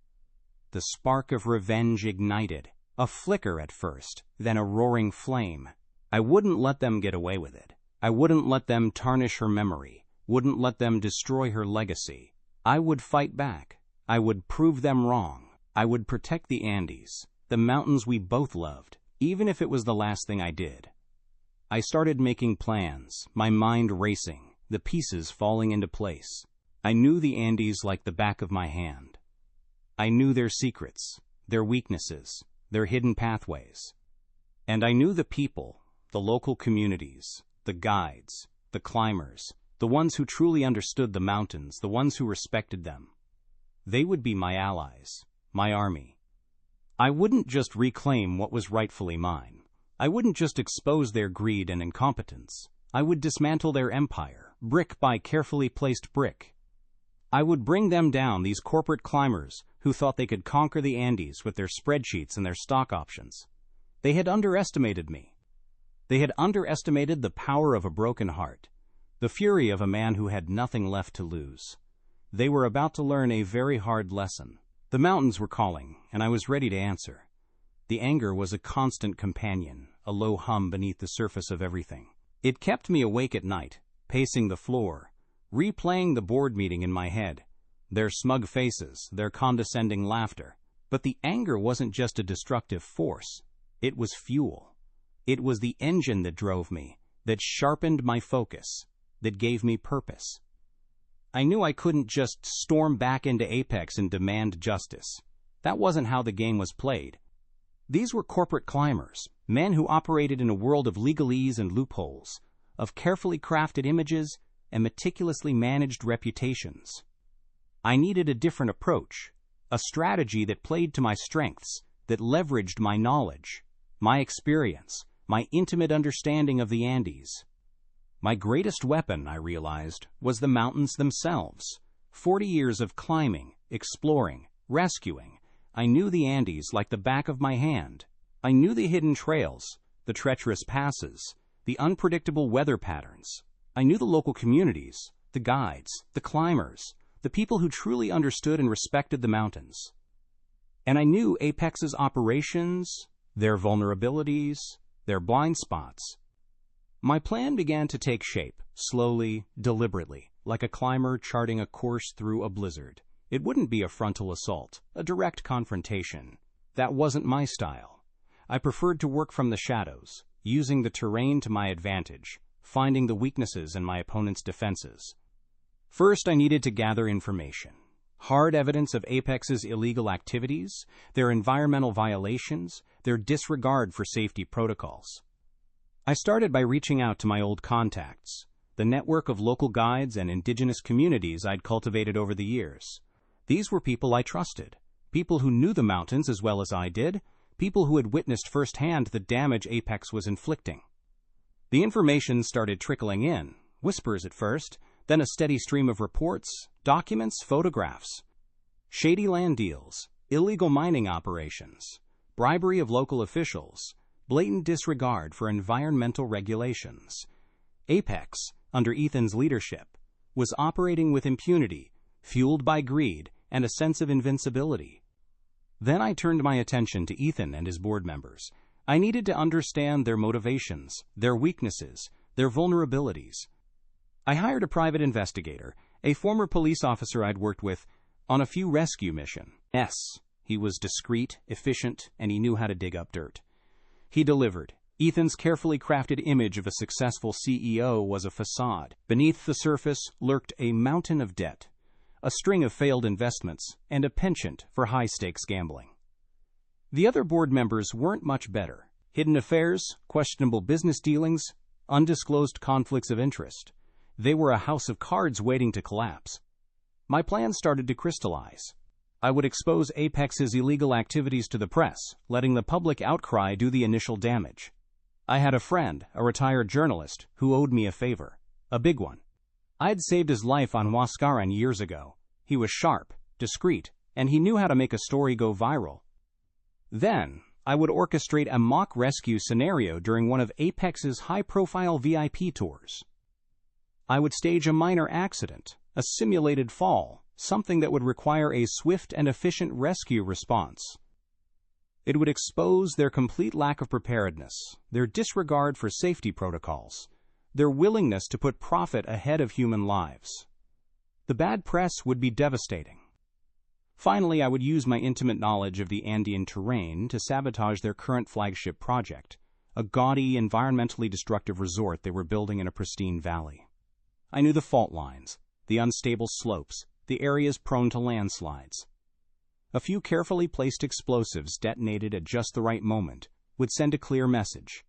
The spark of revenge ignited, a flicker at first, then a roaring flame. I wouldn't let them get away with it. I wouldn't let them tarnish her memory, wouldn't let them destroy her legacy. I would fight back. I would prove them wrong. I would protect the Andes, the mountains we both loved, even if it was the last thing I did. I started making plans, my mind racing, the pieces falling into place. I knew the Andes like the back of my hand. I knew their secrets, their weaknesses, their hidden pathways. And I knew the people, the local communities, the guides, the climbers, the ones who truly understood the mountains, the ones who respected them. They would be my allies, my army. I wouldn't just reclaim what was rightfully mine. I wouldn't just expose their greed and incompetence. I would dismantle their empire, brick by carefully placed brick. I would bring them down, these corporate climbers who thought they could conquer the Andes with their spreadsheets and their stock options. They had underestimated me. They had underestimated the power of a broken heart, the fury of a man who had nothing left to lose. They were about to learn a very hard lesson. The mountains were calling, and I was ready to answer. The anger was a constant companion, a low hum beneath the surface of everything. It kept me awake at night, pacing the floor, replaying the board meeting in my head, their smug faces, their condescending laughter. But the anger wasn't just a destructive force. It was fuel. It was the engine that drove me, that sharpened my focus, that gave me purpose. I knew I couldn't just storm back into Apex and demand justice. That wasn't how the game was played. These were corporate climbers, men who operated in a world of legalese and loopholes, of carefully crafted images and meticulously managed reputations. I needed a different approach, a strategy that played to my strengths, that leveraged my knowledge, my experience, my intimate understanding of the Andes. My greatest weapon, I realized, was the mountains themselves. 40 years of climbing, exploring, rescuing. I knew the Andes like the back of my hand. I knew the hidden trails, the treacherous passes, the unpredictable weather patterns. I knew the local communities, the guides, the climbers, the people who truly understood and respected the mountains. And I knew Apex's operations, their vulnerabilities, their blind spots. My plan began to take shape, slowly, deliberately, like a climber charting a course through a blizzard. It wouldn't be a frontal assault, a direct confrontation. That wasn't my style. I preferred to work from the shadows, using the terrain to my advantage, finding the weaknesses in my opponent's defenses. First, I needed to gather information. Hard evidence of Apex's illegal activities, their environmental violations, their disregard for safety protocols. I started by reaching out to my old contacts, the network of local guides and indigenous communities I'd cultivated over the years. These were people I trusted, people who knew the mountains as well as I did, people who had witnessed firsthand the damage Apex was inflicting. The information started trickling in, whispers at first, then a steady stream of reports, documents, photographs. Shady land deals, illegal mining operations, bribery of local officials, blatant disregard for environmental regulations. Apex, under Ethan's leadership, was operating with impunity, fueled by greed and a sense of invincibility. Then I turned my attention to Ethan and his board members. I needed to understand their motivations, their weaknesses, their vulnerabilities. I hired a private investigator, a former police officer I'd worked with, on a few rescue missions. He was discreet, efficient, and he knew how to dig up dirt. He delivered. Ethan's carefully crafted image of a successful CEO was a facade. Beneath the surface lurked a mountain of debt, a string of failed investments, and a penchant for high-stakes gambling. The other board members weren't much better. Hidden affairs, questionable business dealings, undisclosed conflicts of interest. They were a house of cards waiting to collapse. My plan started to crystallize. I would expose Apex's illegal activities to the press, letting the public outcry do the initial damage. I had a friend, a retired journalist, who owed me a favor. A big one. I'd saved his life on Huascaran years ago. He was sharp, discreet, and he knew how to make a story go viral. Then, I would orchestrate a mock rescue scenario during one of Apex's high-profile VIP tours. I would stage a minor accident, a simulated fall, something that would require a swift and efficient rescue response. It would expose their complete lack of preparedness, their disregard for safety protocols, their willingness to put profit ahead of human lives. The bad press would be devastating. Finally, I would use my intimate knowledge of the Andean terrain to sabotage their current flagship project, a gaudy, environmentally destructive resort they were building in a pristine valley. I knew the fault lines, the unstable slopes, the areas prone to landslides. A few carefully placed explosives detonated at just the right moment would send a clear message.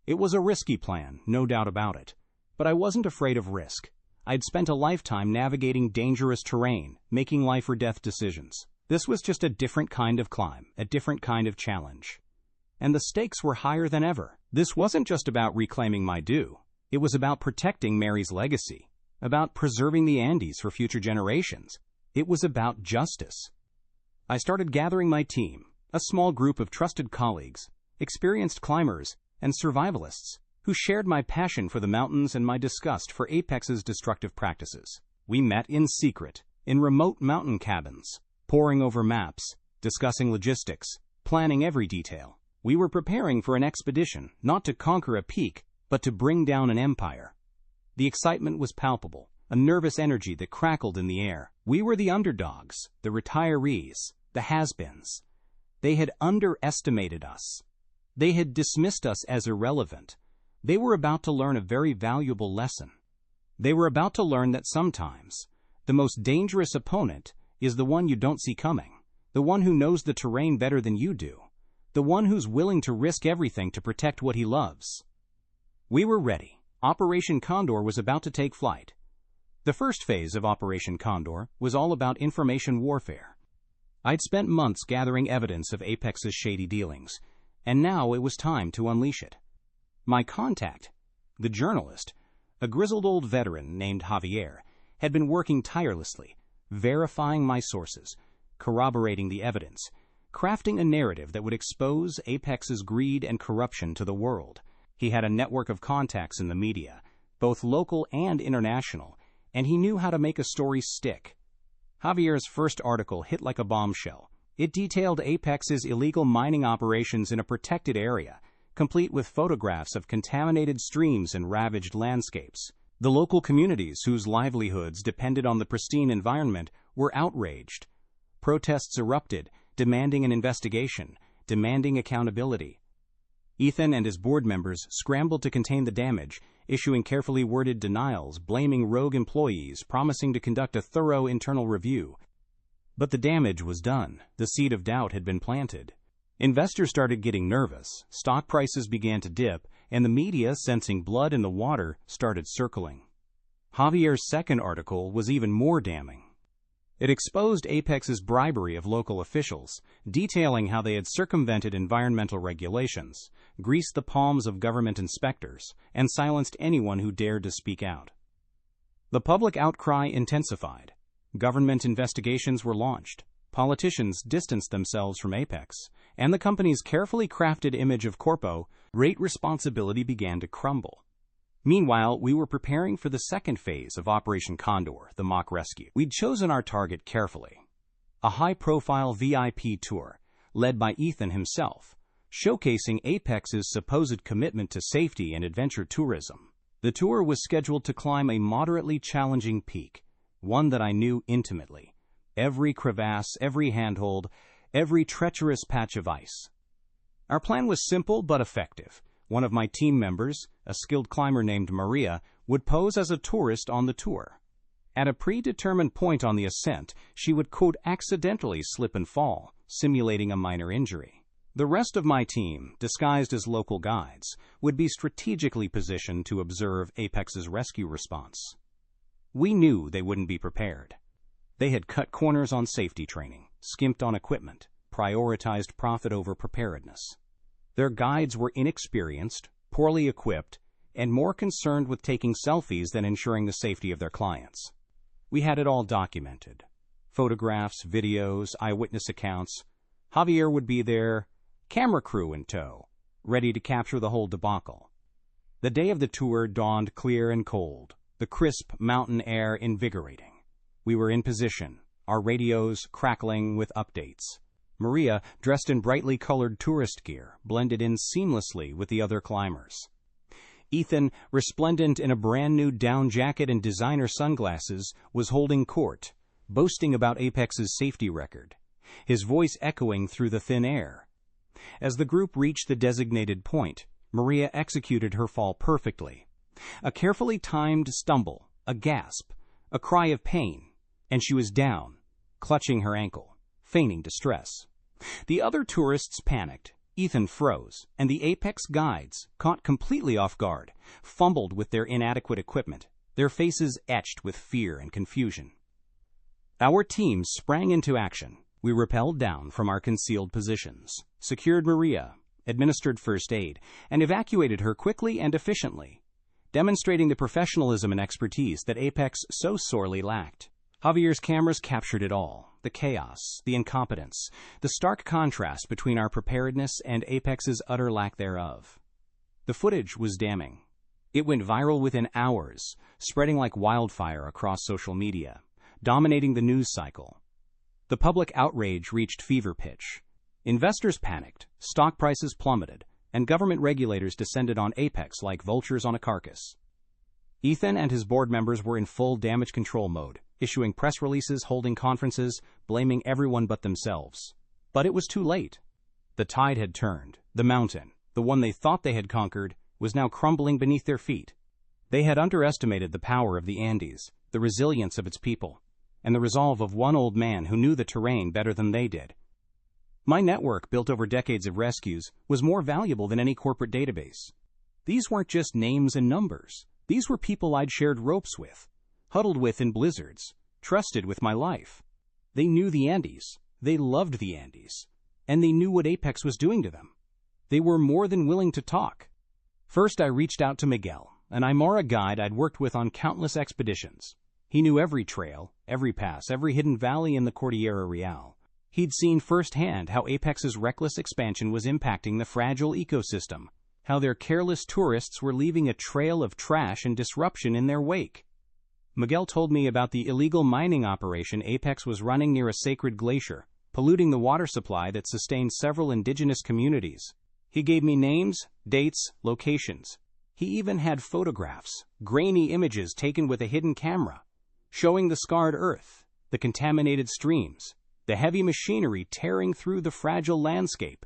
It was a risky plan, no doubt about it, but I wasn't afraid of risk. I'd spent a lifetime navigating dangerous terrain, making life-or-death decisions. This was just a different kind of climb, a different kind of challenge. And the stakes were higher than ever. This wasn't just about reclaiming my due. It was about protecting Mary's legacy, about preserving the Andes for future generations. It was about justice. I started gathering my team, a small group of trusted colleagues, experienced climbers, and survivalists who shared my passion for the mountains and my disgust for Apex's destructive practices. We met in secret, in remote mountain cabins, poring over maps, discussing logistics, planning every detail. We were preparing for an expedition, not to conquer a peak, but to bring down an empire. The excitement was palpable, a nervous energy that crackled in the air. We were the underdogs, the retirees, the has-beens. They had underestimated us. They had dismissed us as irrelevant. They were about to learn a very valuable lesson. They were about to learn that sometimes the most dangerous opponent is the one you don't see coming, the one who knows the terrain better than you do, the one who's willing to risk everything to protect what he loves. We were ready. Operation Condor was about to take flight. The first phase of Operation Condor was all about information warfare. I'd spent months gathering evidence of Apex's shady dealings, and now it was time to unleash it. My contact, the journalist, a grizzled old veteran named Javier, had been working tirelessly, verifying my sources, corroborating the evidence, crafting a narrative that would expose Apex's greed and corruption to the world. He had a network of contacts in the media, both local and international, and he knew how to make a story stick. Javier's first article hit like a bombshell. It detailed Apex's illegal mining operations in a protected area, complete with photographs of contaminated streams and ravaged landscapes. The local communities whose livelihoods depended on the pristine environment were outraged. Protests erupted, demanding an investigation, demanding accountability. Ethan and his board members scrambled to contain the damage, issuing carefully worded denials, blaming rogue employees, promising to conduct a thorough internal review. But the damage was done. The seed of doubt had been planted. Investors started getting nervous, stock prices began to dip, and the media, sensing blood in the water, started circling. Javier's second article was even more damning. It exposed Apex's bribery of local officials, detailing how they had circumvented environmental regulations, greased the palms of government inspectors, and silenced anyone who dared to speak out. The public outcry intensified. Government investigations were launched. Politicians distanced themselves from Apex, and the company's carefully crafted image of Corpo, great responsibility began to crumble. Meanwhile, we were preparing for the second phase of Operation Condor, the mock rescue. We'd chosen our target carefully. A high-profile VIP tour, led by Ethan himself, showcasing Apex's supposed commitment to safety and adventure tourism. The tour was scheduled to climb a moderately challenging peak, one that I knew intimately. Every crevasse, every handhold, every treacherous patch of ice. Our plan was simple but effective. One of my team members, a skilled climber named Maria, would pose as a tourist on the tour. At a predetermined point on the ascent, she would, quote, accidentally slip and fall, simulating a minor injury. The rest of my team, disguised as local guides, would be strategically positioned to observe Apex's rescue response. We knew they wouldn't be prepared. They had cut corners on safety training, skimped on equipment, prioritized profit over preparedness. Their guides were inexperienced, poorly equipped, and more concerned with taking selfies than ensuring the safety of their clients. We had it all documented. Photographs, videos, eyewitness accounts. Javier would be there, camera crew in tow, ready to capture the whole debacle. The day of the tour dawned clear and cold, the crisp mountain air invigorating. We were in position, our radios crackling with updates. Maria, dressed in brightly colored tourist gear, blended in seamlessly with the other climbers. Ethan, resplendent in a brand-new down jacket and designer sunglasses, was holding court, boasting about Apex's safety record, his voice echoing through the thin air. As the group reached the designated point, Maria executed her fall perfectly. A carefully timed stumble, a gasp, a cry of pain, and she was down, clutching her ankle, feigning distress. The other tourists panicked. Ethan froze, and the Apex guides, caught completely off guard, fumbled with their inadequate equipment, their faces etched with fear and confusion. Our team sprang into action. We rappelled down from our concealed positions, secured Maria, administered first aid, and evacuated her quickly and efficiently, demonstrating the professionalism and expertise that Apex so sorely lacked. Javier's cameras captured it all, the chaos, the incompetence, the stark contrast between our preparedness and Apex's utter lack thereof. The footage was damning. It went viral within hours, spreading like wildfire across social media, dominating the news cycle. The public outrage reached fever pitch. Investors panicked, stock prices plummeted, and government regulators descended on Apex like vultures on a carcass. Ethan and his board members were in full damage control mode, issuing press releases, holding conferences, blaming everyone but themselves. But it was too late. The tide had turned. The mountain, the one they thought they had conquered, was now crumbling beneath their feet. They had underestimated the power of the Andes, the resilience of its people, and the resolve of one old man who knew the terrain better than they did. My network, built over decades of rescues, was more valuable than any corporate database. These weren't just names and numbers. These were people I'd shared ropes with, huddled with in blizzards, trusted with my life. They knew the Andes, they loved the Andes, and they knew what Apex was doing to them. They were more than willing to talk. First, I reached out to Miguel, an Aymara guide I'd worked with on countless expeditions. He knew every trail, every pass, every hidden valley in the Cordillera Real. He'd seen firsthand how Apex's reckless expansion was impacting the fragile ecosystem, how their careless tourists were leaving a trail of trash and disruption in their wake. Miguel told me about the illegal mining operation Apex was running near a sacred glacier, polluting the water supply that sustained several indigenous communities. He gave me names, dates, locations. He even had photographs, grainy images taken with a hidden camera, showing the scarred earth, the contaminated streams, the heavy machinery tearing through the fragile landscape.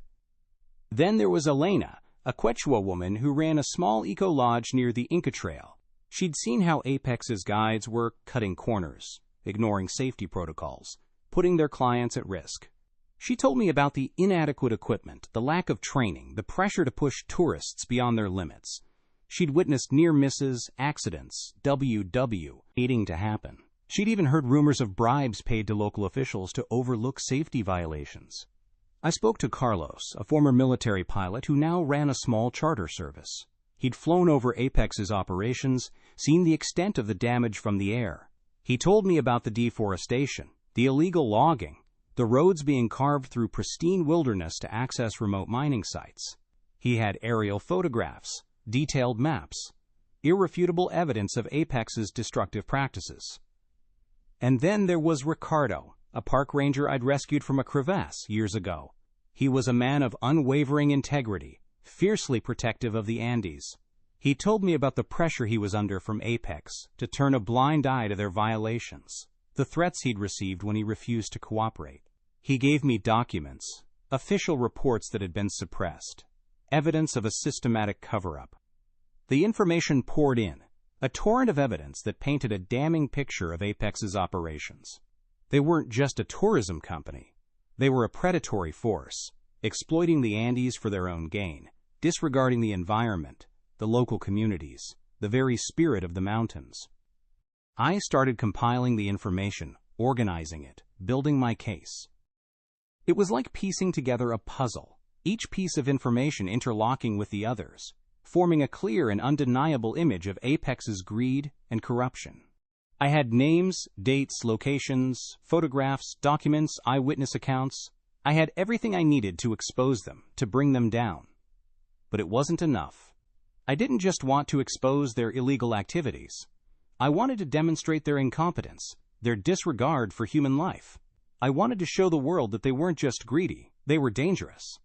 Then there was Elena, a Quechua woman who ran a small eco-lodge near the Inca Trail. She'd seen how Apex's guides were cutting corners, ignoring safety protocols, putting their clients at risk. She told me about the inadequate equipment, the lack of training, the pressure to push tourists beyond their limits. She'd witnessed near misses, accidents, waiting to happen. She'd even heard rumors of bribes paid to local officials to overlook safety violations. I spoke to Carlos, a former military pilot who now ran a small charter service. He'd flown over Apex's operations, seen the extent of the damage from the air. He told me about the deforestation, the illegal logging, the roads being carved through pristine wilderness to access remote mining sites. He had aerial photographs, detailed maps, irrefutable evidence of Apex's destructive practices. And then there was Ricardo, a park ranger I'd rescued from a crevasse years ago. He was a man of unwavering integrity, fiercely protective of the Andes. He told me about the pressure he was under from Apex to turn a blind eye to their violations, the threats he'd received when he refused to cooperate. He gave me documents, official reports that had been suppressed, evidence of a systematic cover-up. The information poured in, a torrent of evidence that painted a damning picture of Apex's operations. They weren't just a tourism company. They were a predatory force, exploiting the Andes for their own gain, disregarding the environment, the local communities, the very spirit of the mountains. I started compiling the information, organizing it, building my case. It was like piecing together a puzzle, each piece of information interlocking with the others, forming a clear and undeniable image of Apex's greed and corruption. I had names, dates, locations, photographs, documents, eyewitness accounts. I had everything I needed to expose them, to bring them down. But it wasn't enough. I didn't just want to expose their illegal activities. I wanted to demonstrate their incompetence, their disregard for human life. I wanted to show the world that they weren't just greedy, they were dangerous.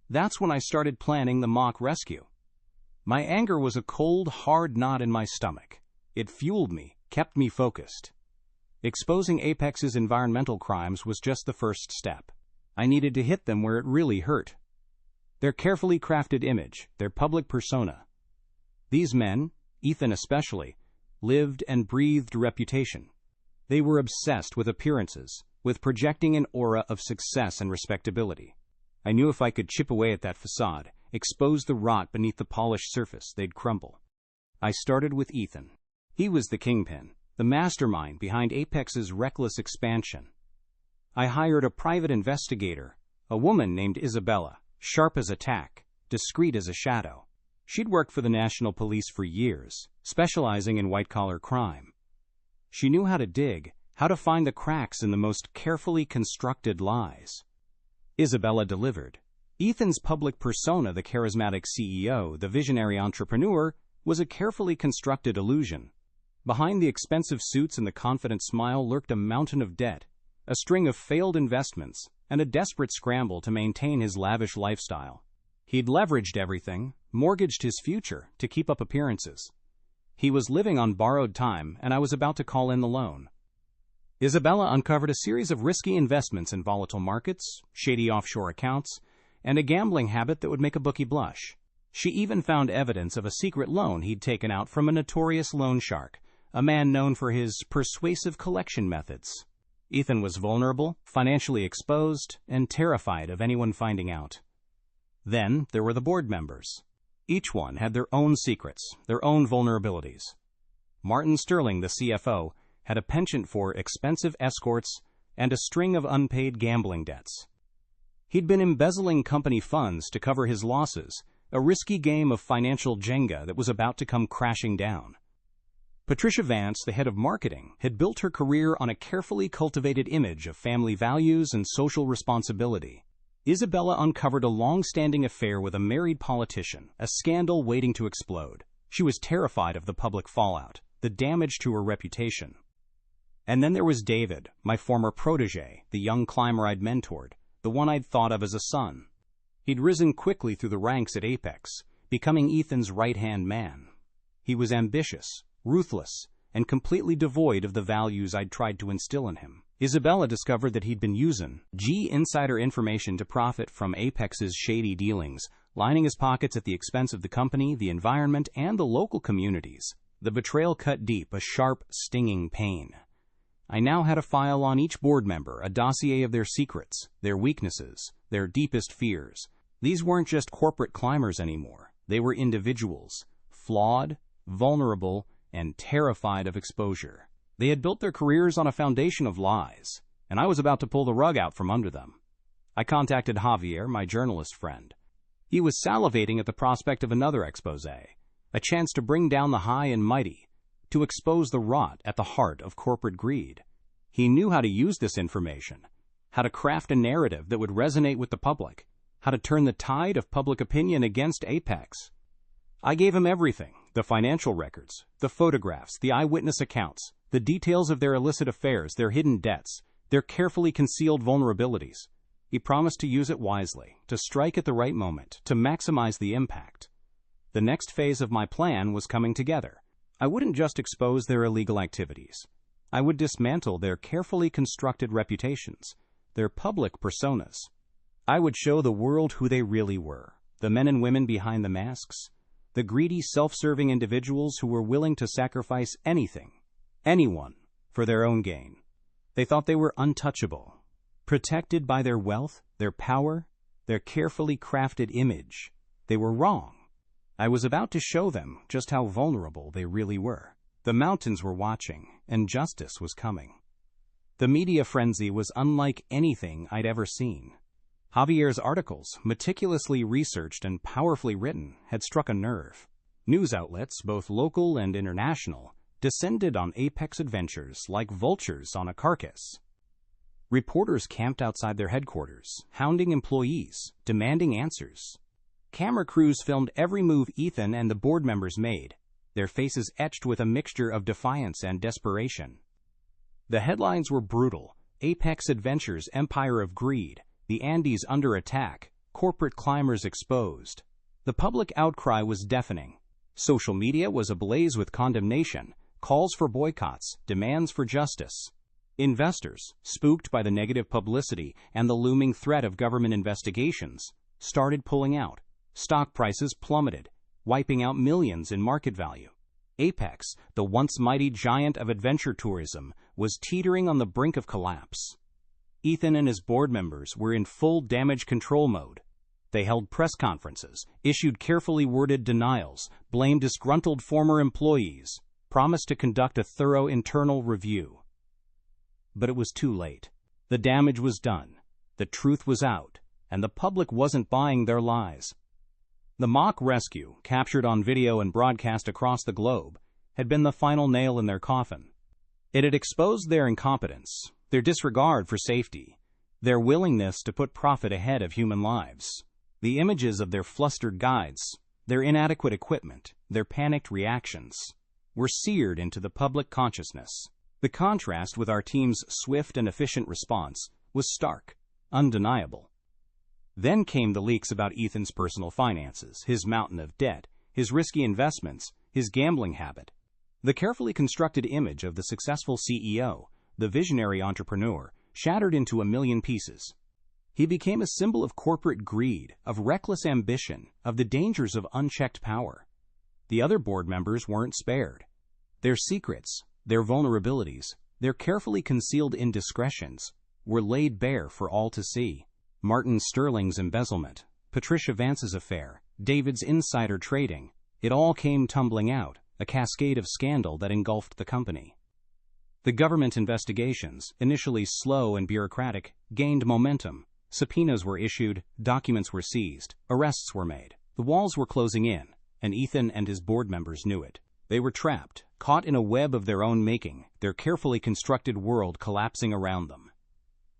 That's when I started planning the mock rescue. My anger was a cold, hard knot in my stomach. It fueled me, kept me focused. Exposing Apex's environmental crimes was just the first step. I needed to hit them where it really hurt. Their carefully crafted image, their public persona. These men, Ethan especially, lived and breathed reputation. They were obsessed with appearances, with projecting an aura of success and respectability. I knew if I could chip away at that facade, expose the rot beneath the polished surface, they'd crumble. I started with Ethan. He was the kingpin, the mastermind behind Apex's reckless expansion. I hired a private investigator, a woman named Isabella, sharp as a tack, discreet as a shadow. She'd worked for the National Police for years, specializing in white-collar crime. She knew how to dig, how to find the cracks in the most carefully constructed lies. Isabella delivered. Ethan's public persona, the charismatic CEO, the visionary entrepreneur, was a carefully constructed illusion. Behind the expensive suits and the confident smile lurked a mountain of debt, a string of failed investments, and a desperate scramble to maintain his lavish lifestyle. He'd leveraged everything, mortgaged his future, to keep up appearances. He was living on borrowed time, and I was about to call in the loan. Isabella uncovered a series of risky investments in volatile markets, shady offshore accounts, and a gambling habit that would make a bookie blush. She even found evidence of a secret loan he'd taken out from a notorious loan shark, a man known for his persuasive collection methods. Ethan was vulnerable, financially exposed, and terrified of anyone finding out. Then there were the board members. Each one had their own secrets, their own vulnerabilities. Martin Sterling, the CFO, had a penchant for expensive escorts and a string of unpaid gambling debts. He'd been embezzling company funds to cover his losses, a risky game of financial Jenga that was about to come crashing down. Patricia Vance, the head of marketing, had built her career on a carefully cultivated image of family values and social responsibility. Isabella uncovered a long-standing affair with a married politician, a scandal waiting to explode. She was terrified of the public fallout, the damage to her reputation. And then there was David, my former protege, the young climber I'd mentored, the one I'd thought of as a son. He'd risen quickly through the ranks at Apex, becoming Ethan's right-hand man. He was ambitious, ruthless, and completely devoid of the values I'd tried to instill in him. Isabella discovered that he'd been using insider information to profit from Apex's shady dealings, lining his pockets at the expense of the company, the environment, and the local communities. The betrayal cut deep, a sharp, stinging pain. I now had a file on each board member, a dossier of their secrets, their weaknesses, their deepest fears. These weren't just corporate climbers anymore. They were individuals, flawed, vulnerable, and terrified of exposure. They had built their careers on a foundation of lies, and I was about to pull the rug out from under them. I contacted Javier, my journalist friend. He was salivating at the prospect of another expose, a chance to bring down the high and mighty, to expose the rot at the heart of corporate greed. He knew how to use this information, how to craft a narrative that would resonate with the public, how to turn the tide of public opinion against Apex. I gave him everything: the financial records, the photographs, the eyewitness accounts, the details of their illicit affairs, their hidden debts, their carefully concealed vulnerabilities. He promised to use it wisely, to strike at the right moment, to maximize the impact. The next phase of my plan was coming together. I wouldn't just expose their illegal activities. I would dismantle their carefully constructed reputations, their public personas. I would show the world who they really were, the men and women behind the masks, the greedy, self-serving individuals who were willing to sacrifice anything, anyone, for their own gain. They thought they were untouchable, protected by their wealth, their power, their carefully crafted image. They were wrong. I was about to show them just how vulnerable they really were. The mountains were watching, and justice was coming. The media frenzy was unlike anything I'd ever seen. Javier's articles, meticulously researched and powerfully written, had struck a nerve. News outlets, both local and international, descended on Apex Adventures like vultures on a carcass. Reporters camped outside their headquarters, hounding employees, demanding answers. Camera crews filmed every move Ethan and the board members made, their faces etched with a mixture of defiance and desperation. The headlines were brutal: Apex Adventures, Empire of Greed, the Andes under attack, corporate climbers exposed. The public outcry was deafening. Social media was ablaze with condemnation, calls for boycotts, demands for justice. Investors, spooked by the negative publicity and the looming threat of government investigations, started pulling out. Stock prices plummeted, wiping out millions in market value. Apex, the once mighty giant of adventure tourism, was teetering on the brink of collapse. Ethan and his board members were in full damage control mode. They held press conferences, issued carefully worded denials, blamed disgruntled former employees, promised to conduct a thorough internal review. But it was too late. The damage was done, the truth was out, and the public wasn't buying their lies. The mock rescue, captured on video and broadcast across the globe, had been the final nail in their coffin. It had exposed their incompetence, their disregard for safety, their willingness to put profit ahead of human lives. The images of their flustered guides, their inadequate equipment, their panicked reactions, were seared into the public consciousness. The contrast with our team's swift and efficient response was stark, undeniable. Then came the leaks about Ethan's personal finances, his mountain of debt, his risky investments, his gambling habit. The carefully constructed image of the successful CEO, the visionary entrepreneur, shattered into a million pieces. He became a symbol of corporate greed, of reckless ambition, of the dangers of unchecked power. The other board members weren't spared. Their secrets, their vulnerabilities, their carefully concealed indiscretions were laid bare for all to see. Martin Sterling's embezzlement, Patricia Vance's affair, David's insider trading, it all came tumbling out, a cascade of scandal that engulfed the company. The government investigations, initially slow and bureaucratic, gained momentum. Subpoenas were issued, documents were seized, arrests were made. The walls were closing in, and Ethan and his board members knew it. They were trapped, caught in a web of their own making, their carefully constructed world collapsing around them.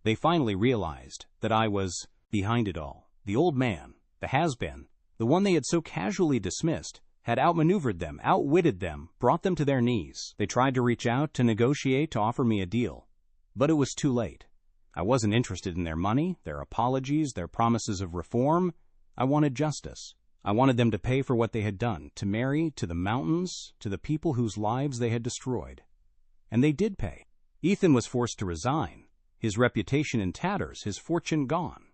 They finally realized that I was behind it all. The old man, the has-been, the one they had so casually dismissed, had outmaneuvered them, outwitted them, brought them to their knees. They tried to reach out, to negotiate, to offer me a deal. But it was too late. I wasn't interested in their money, their apologies, their promises of reform. I wanted justice. I wanted them to pay for what they had done, to Mary, to the mountains, to the people whose lives they had destroyed. And they did pay. Ethan was forced to resign, his reputation in tatters, his fortune gone.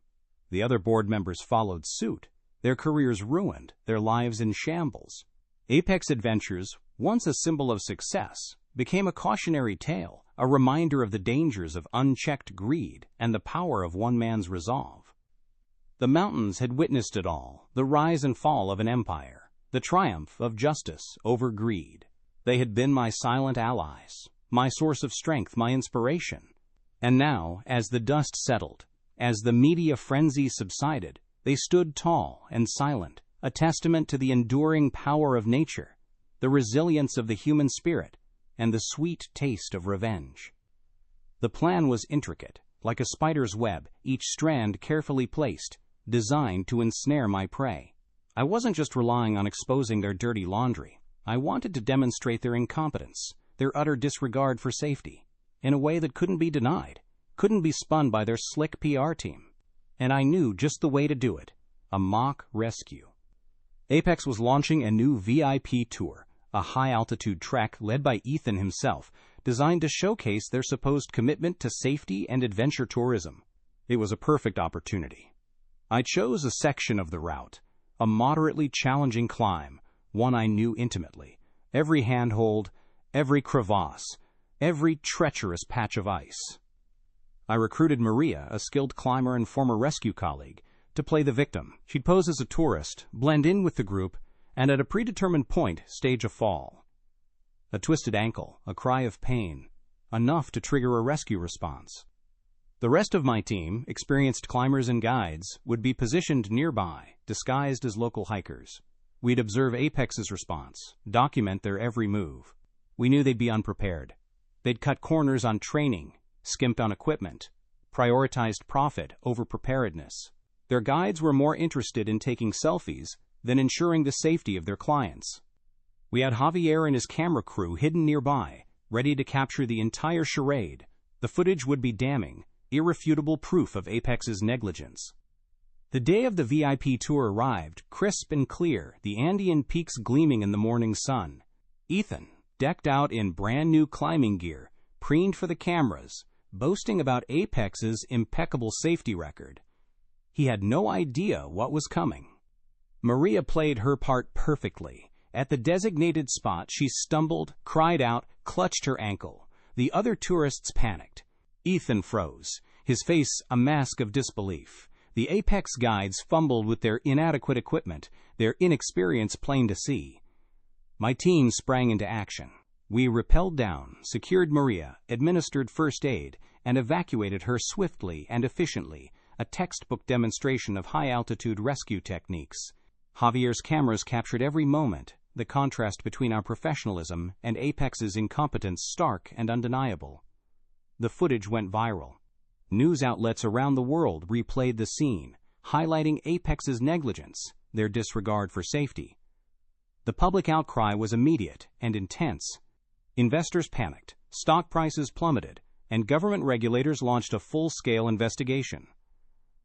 The other board members followed suit, their careers ruined, their lives in shambles. Apex Adventures, once a symbol of success, became a cautionary tale, a reminder of the dangers of unchecked greed and the power of one man's resolve. The mountains had witnessed it all, the rise and fall of an empire, the triumph of justice over greed. They had been my silent allies, my source of strength, my inspiration. And now, as the dust settled, as the media frenzy subsided, they stood tall and silent, a testament to the enduring power of nature, the resilience of the human spirit, and the sweet taste of revenge. The plan was intricate, like a spider's web, each strand carefully placed, designed to ensnare my prey. I wasn't just relying on exposing their dirty laundry. I wanted to demonstrate their incompetence, their utter disregard for safety, in a way that couldn't be denied, couldn't be spun by their slick PR team. And I knew just the way to do it: a mock rescue. Apex was launching a new VIP tour, a high-altitude trek led by Ethan himself, designed to showcase their supposed commitment to safety and adventure tourism. It was a perfect opportunity. I chose a section of the route, a moderately challenging climb, one I knew intimately. Every handhold, every crevasse, every treacherous patch of ice. I recruited Maria, a skilled climber and former rescue colleague, to play the victim. She'd pose as a tourist, blend in with the group, and at a predetermined point, stage a fall. A twisted ankle, a cry of pain, enough to trigger a rescue response. The rest of my team, experienced climbers and guides, would be positioned nearby, disguised as local hikers. We'd observe Apex's response, document their every move. We knew they'd be unprepared. They'd cut corners on training, skimped on equipment, prioritized profit over preparedness. Their guides were more interested in taking selfies than ensuring the safety of their clients. We had Javier and his camera crew hidden nearby, ready to capture the entire charade. The footage would be damning, irrefutable proof of Apex's negligence. The day of the VIP tour arrived, crisp and clear, the Andean peaks gleaming in the morning sun. Ethan, decked out in brand-new climbing gear, preened for the cameras, boasting about Apex's impeccable safety record. He had no idea what was coming. Maria played her part perfectly. At the designated spot, she stumbled, cried out, clutched her ankle. The other tourists panicked. Ethan froze, his face a mask of disbelief. The Apex guides fumbled with their inadequate equipment, their inexperience plain to see. My team sprang into action. We rappelled down, secured Maria, administered first aid, and evacuated her swiftly and efficiently, a textbook demonstration of high-altitude rescue techniques. Javier's cameras captured every moment, the contrast between our professionalism and Apex's incompetence stark and undeniable. The footage went viral. News outlets around the world replayed the scene, highlighting Apex's negligence, their disregard for safety. The public outcry was immediate and intense. Investors panicked, stock prices plummeted, and government regulators launched a full-scale investigation.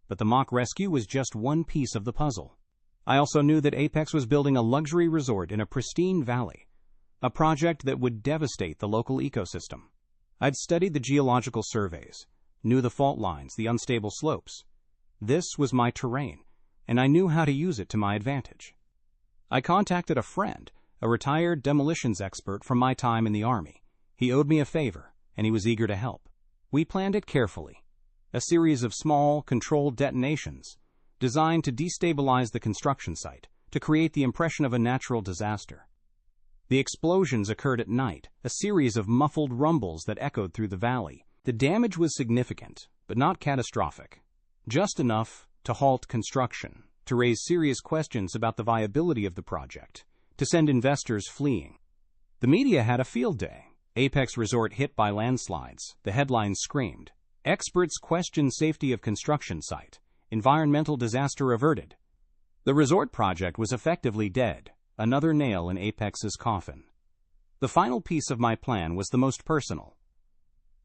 But the mock rescue was just one piece of the puzzle. I also knew that Apex was building a luxury resort in a pristine valley, a project that would devastate the local ecosystem. I'd studied the geological surveys, knew the fault lines, the unstable slopes. This was my terrain, and I knew how to use it to my advantage. I contacted a friend, a retired demolitions expert from my time in the Army. He owed me a favor, and he was eager to help. We planned it carefully, a series of small, controlled detonations designed to destabilize the construction site, to create the impression of a natural disaster. The explosions occurred at night, a series of muffled rumbles that echoed through the valley. The damage was significant, but not catastrophic. Just enough to halt construction, to raise serious questions about the viability of the project, to send investors fleeing. The media had a field day. Apex Resort hit by landslides. The headlines screamed, "Experts question safety of construction site. Environmental disaster averted." The resort project was effectively dead, another nail in Apex's coffin. The final piece of my plan was the most personal.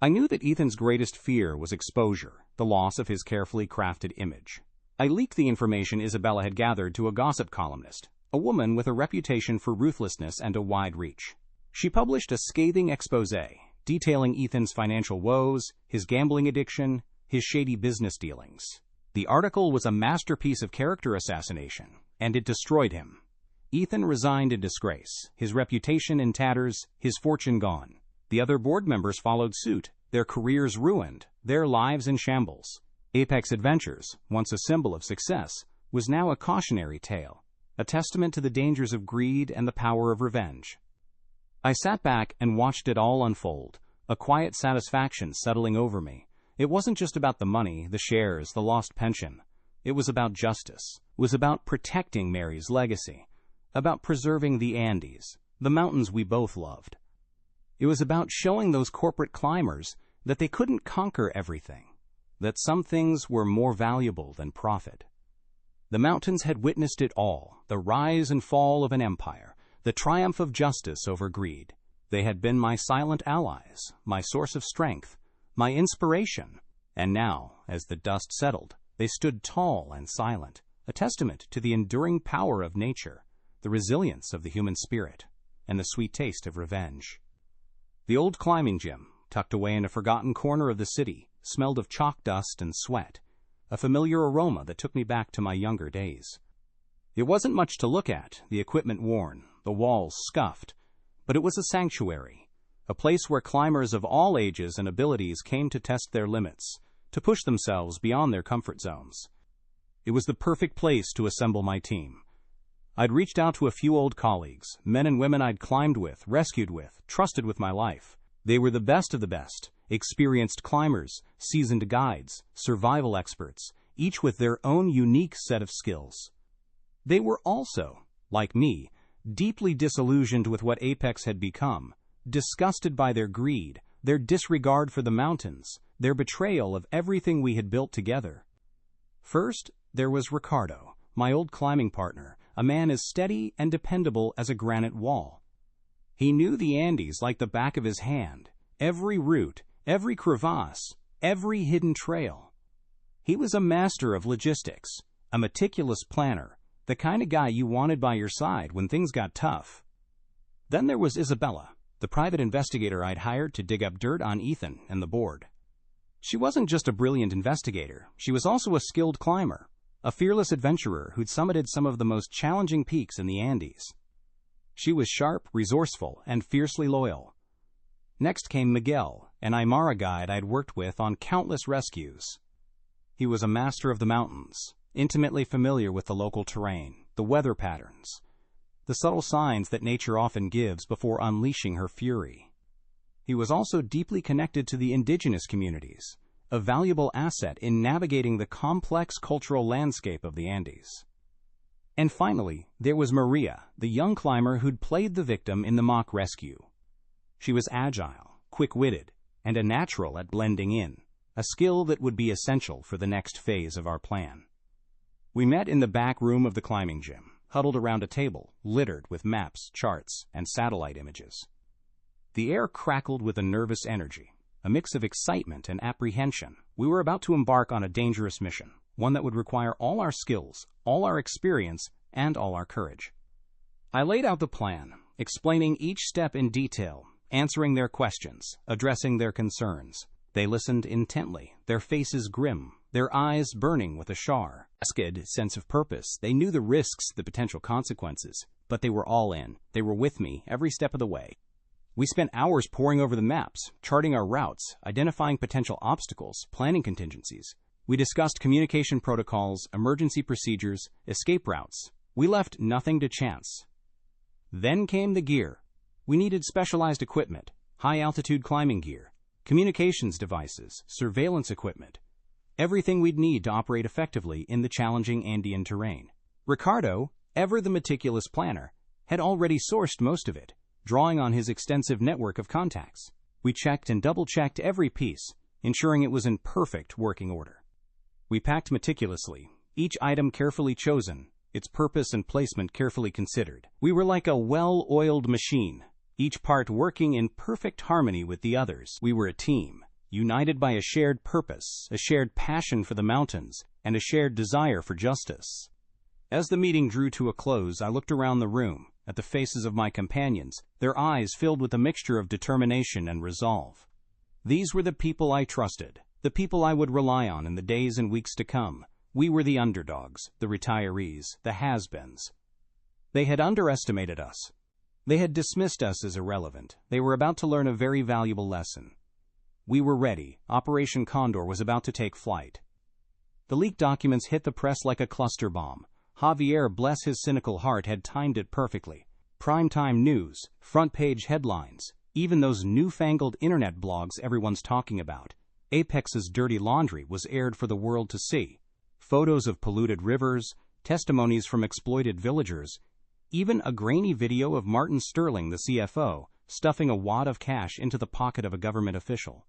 I knew that Ethan's greatest fear was exposure, the loss of his carefully crafted image. I leaked the information Isabella had gathered to a gossip columnist, a woman with a reputation for ruthlessness and a wide reach. She published a scathing exposé detailing Ethan's financial woes, his gambling addiction, his shady business dealings. The article was a masterpiece of character assassination, and it destroyed him. Ethan resigned in disgrace, his reputation in tatters, his fortune gone. The other board members followed suit, their careers ruined, their lives in shambles. Apex Adventures, once a symbol of success, was now a cautionary tale, a testament to the dangers of greed and the power of revenge. I sat back and watched it all unfold, a quiet satisfaction settling over me. It wasn't just about the money, the shares, the lost pension. It was about justice. It was about protecting Mary's legacy, about preserving the Andes, the mountains we both loved. It was about showing those corporate climbers that they couldn't conquer everything, that some things were more valuable than profit. The mountains had witnessed it all, the rise and fall of an empire, the triumph of justice over greed. They had been my silent allies, my source of strength, my inspiration. And now, as the dust settled, they stood tall and silent, a testament to the enduring power of nature, the resilience of the human spirit, and the sweet taste of revenge. The old climbing gym, tucked away in a forgotten corner of the city, smelled of chalk dust and sweat, a familiar aroma that took me back to my younger days. It wasn't much to look at, the equipment worn, the walls scuffed, but it was a sanctuary, a place where climbers of all ages and abilities came to test their limits, to push themselves beyond their comfort zones. It was the perfect place to assemble my team. I'd reached out to a few old colleagues, men and women I'd climbed with, rescued with, trusted with my life. They were the best of the best, experienced climbers, seasoned guides, survival experts, each with their own unique set of skills. They were also, like me, deeply disillusioned with what Apex had become, disgusted by their greed, their disregard for the mountains, their betrayal of everything we had built together. First, there was Ricardo, my old climbing partner, a man as steady and dependable as a granite wall. He knew the Andes like the back of his hand, every route, every crevasse, every hidden trail. He was a master of logistics, a meticulous planner, the kind of guy you wanted by your side when things got tough. Then there was Isabella, the private investigator I'd hired to dig up dirt on Ethan and the board. She wasn't just a brilliant investigator, she was also a skilled climber, a fearless adventurer who'd summited some of the most challenging peaks in the Andes. She was sharp, resourceful, and fiercely loyal. Next came Miguel, an Aymara guide I'd worked with on countless rescues. He was a master of the mountains, intimately familiar with the local terrain, the weather patterns, the subtle signs that nature often gives before unleashing her fury. He was also deeply connected to the indigenous communities, a valuable asset in navigating the complex cultural landscape of the Andes. And finally, there was Maria, the young climber who'd played the victim in the mock rescue. She was agile, quick-witted, and a natural at blending in, a skill that would be essential for the next phase of our plan. We met in the back room of the climbing gym, huddled around a table, littered with maps, charts, and satellite images. The air crackled with a nervous energy, a mix of excitement and apprehension. We were about to embark on a dangerous mission, one that would require all our skills, all our experience, and all our courage. I laid out the plan, explaining each step in detail, answering their questions, addressing their concerns. They listened intently, their faces grim, their eyes burning with a sharp sense of purpose. They knew the risks, the potential consequences, but they were all in. They were with me every step of the way. We spent hours poring over the maps, charting our routes, identifying potential obstacles, planning contingencies. We discussed communication protocols, emergency procedures, escape routes. We left nothing to chance. Then came the gear. We needed specialized equipment, high-altitude climbing gear, communications devices, surveillance equipment, everything we'd need to operate effectively in the challenging Andean terrain. Ricardo, ever the meticulous planner, had already sourced most of it, drawing on his extensive network of contacts. We checked and double-checked every piece, ensuring it was in perfect working order. We packed meticulously, each item carefully chosen, its purpose and placement carefully considered. We were like a well-oiled machine, each part working in perfect harmony with the others. We were a team, united by a shared purpose, a shared passion for the mountains, and a shared desire for justice. As the meeting drew to a close, I looked around the room, at the faces of my companions, their eyes filled with a mixture of determination and resolve. These were the people I trusted, the people I would rely on in the days and weeks to come. We were the underdogs, the retirees, the has-beens. They had underestimated us. They had dismissed us as irrelevant. They were about to learn a very valuable lesson. We were ready. Operation Condor was about to take flight. The leaked documents hit the press like a cluster bomb. Javier, bless his cynical heart, had timed it perfectly. Primetime news, front-page headlines, even those newfangled internet blogs everyone's talking about. Apex's dirty laundry was aired for the world to see. Photos of polluted rivers, testimonies from exploited villagers, even a grainy video of Martin Sterling, the CFO, stuffing a wad of cash into the pocket of a government official.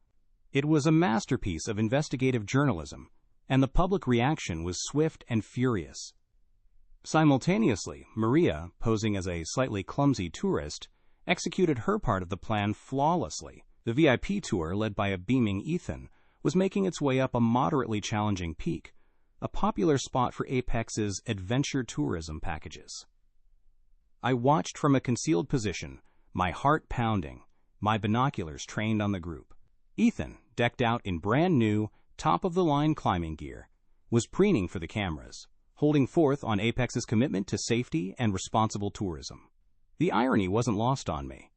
It was a masterpiece of investigative journalism, and the public reaction was swift and furious. Simultaneously, Maria, posing as a slightly clumsy tourist, executed her part of the plan flawlessly. The VIP tour, led by a beaming Ethan, was making its way up a moderately challenging peak, a popular spot for Apex's adventure tourism packages. I watched from a concealed position, my heart pounding, my binoculars trained on the group. Ethan, decked out in brand new, top-of-the-line climbing gear, was preening for the cameras, holding forth on Apex's commitment to safety and responsible tourism. The irony wasn't lost on me.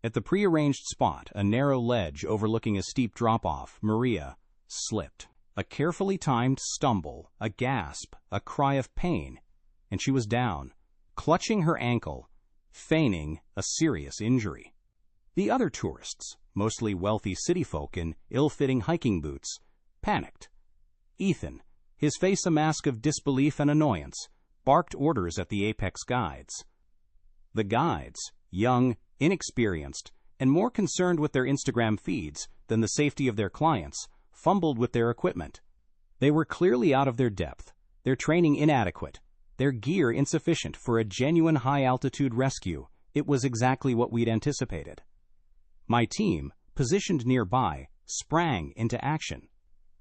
At the prearranged spot, a narrow ledge overlooking a steep drop-off, Maria slipped. A carefully timed stumble, a gasp, a cry of pain, and she was down, clutching her ankle, feigning a serious injury. The other tourists, mostly wealthy city folk in ill-fitting hiking boots, panicked. Ethan, his face a mask of disbelief and annoyance, barked orders at the Apex guides. The guides, young, inexperienced, and more concerned with their Instagram feeds than the safety of their clients, fumbled with their equipment. They were clearly out of their depth, their training inadequate, their gear insufficient for a genuine high-altitude rescue. It was exactly what we'd anticipated. My team, positioned nearby, sprang into action.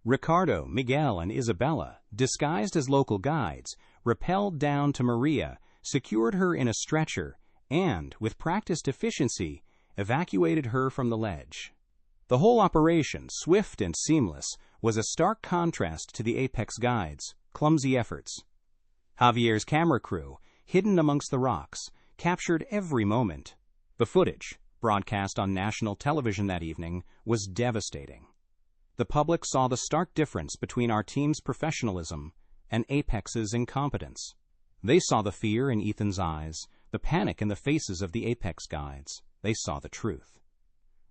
Ricardo, Miguel, and Isabella, disguised as local guides, rappelled down to Maria, secured her in a stretcher, and, with practiced efficiency, evacuated her from the ledge. The whole operation, swift and seamless, was a stark contrast to the Apex guides' clumsy efforts. Javier's camera crew, hidden amongst the rocks, captured every moment. The footage, broadcast on national television that evening, was devastating. The public saw the stark difference between our team's professionalism and Apex's incompetence. They saw the fear in Ethan's eyes, the panic in the faces of the Apex guides. They saw the truth.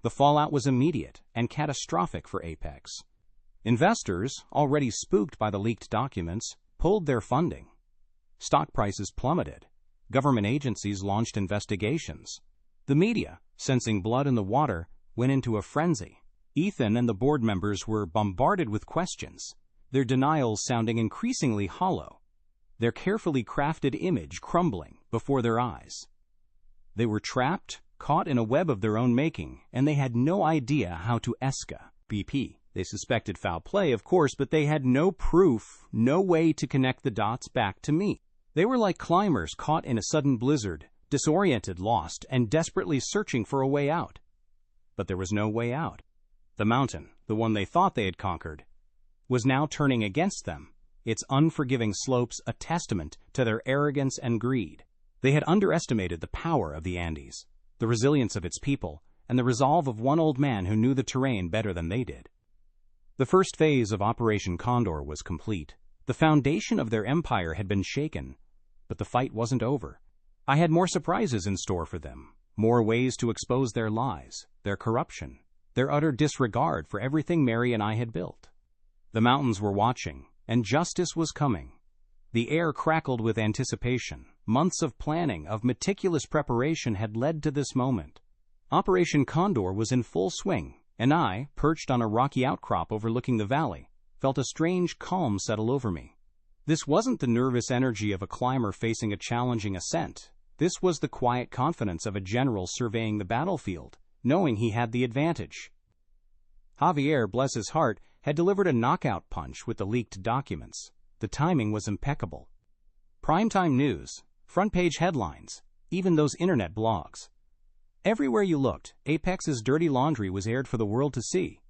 The fallout was immediate and catastrophic for Apex. Investors, already spooked by the leaked documents, pulled their funding. Stock prices plummeted. Government agencies launched investigations. The media, sensing blood in the water, went into a frenzy. Ethan and the board members were bombarded with questions, their denials sounding increasingly hollow, their carefully crafted image crumbling before their eyes. They were trapped, caught in a web of their own making, and they had no idea how to escape. They suspected foul play, of course, but they had no proof, no way to connect the dots back to me. They were like climbers caught in a sudden blizzard, disoriented, lost, and desperately searching for a way out. But there was no way out. The mountain, the one they thought they had conquered, was now turning against them, its unforgiving slopes a testament to their arrogance and greed. They had underestimated the power of the Andes, the resilience of its people, and the resolve of one old man who knew the terrain better than they did. The first phase of Operation Condor was complete. The foundation of their empire had been shaken, but the fight wasn't over. I had more surprises in store for them, more ways to expose their lies, their corruption, their utter disregard for everything Mary and I had built. The mountains were watching, and justice was coming. The air crackled with anticipation. Months of planning, of meticulous preparation had led to this moment. Operation Condor was in full swing, and I, perched on a rocky outcrop overlooking the valley, felt a strange calm settle over me. This wasn't the nervous energy of a climber facing a challenging ascent. This was the quiet confidence of a general surveying the battlefield, knowing he had the advantage. Javier, bless his heart, had delivered a knockout punch with the leaked documents. The timing was impeccable. Primetime news, front-page headlines, even those internet blogs. Everywhere you looked, Apex's dirty laundry was aired for the world to see.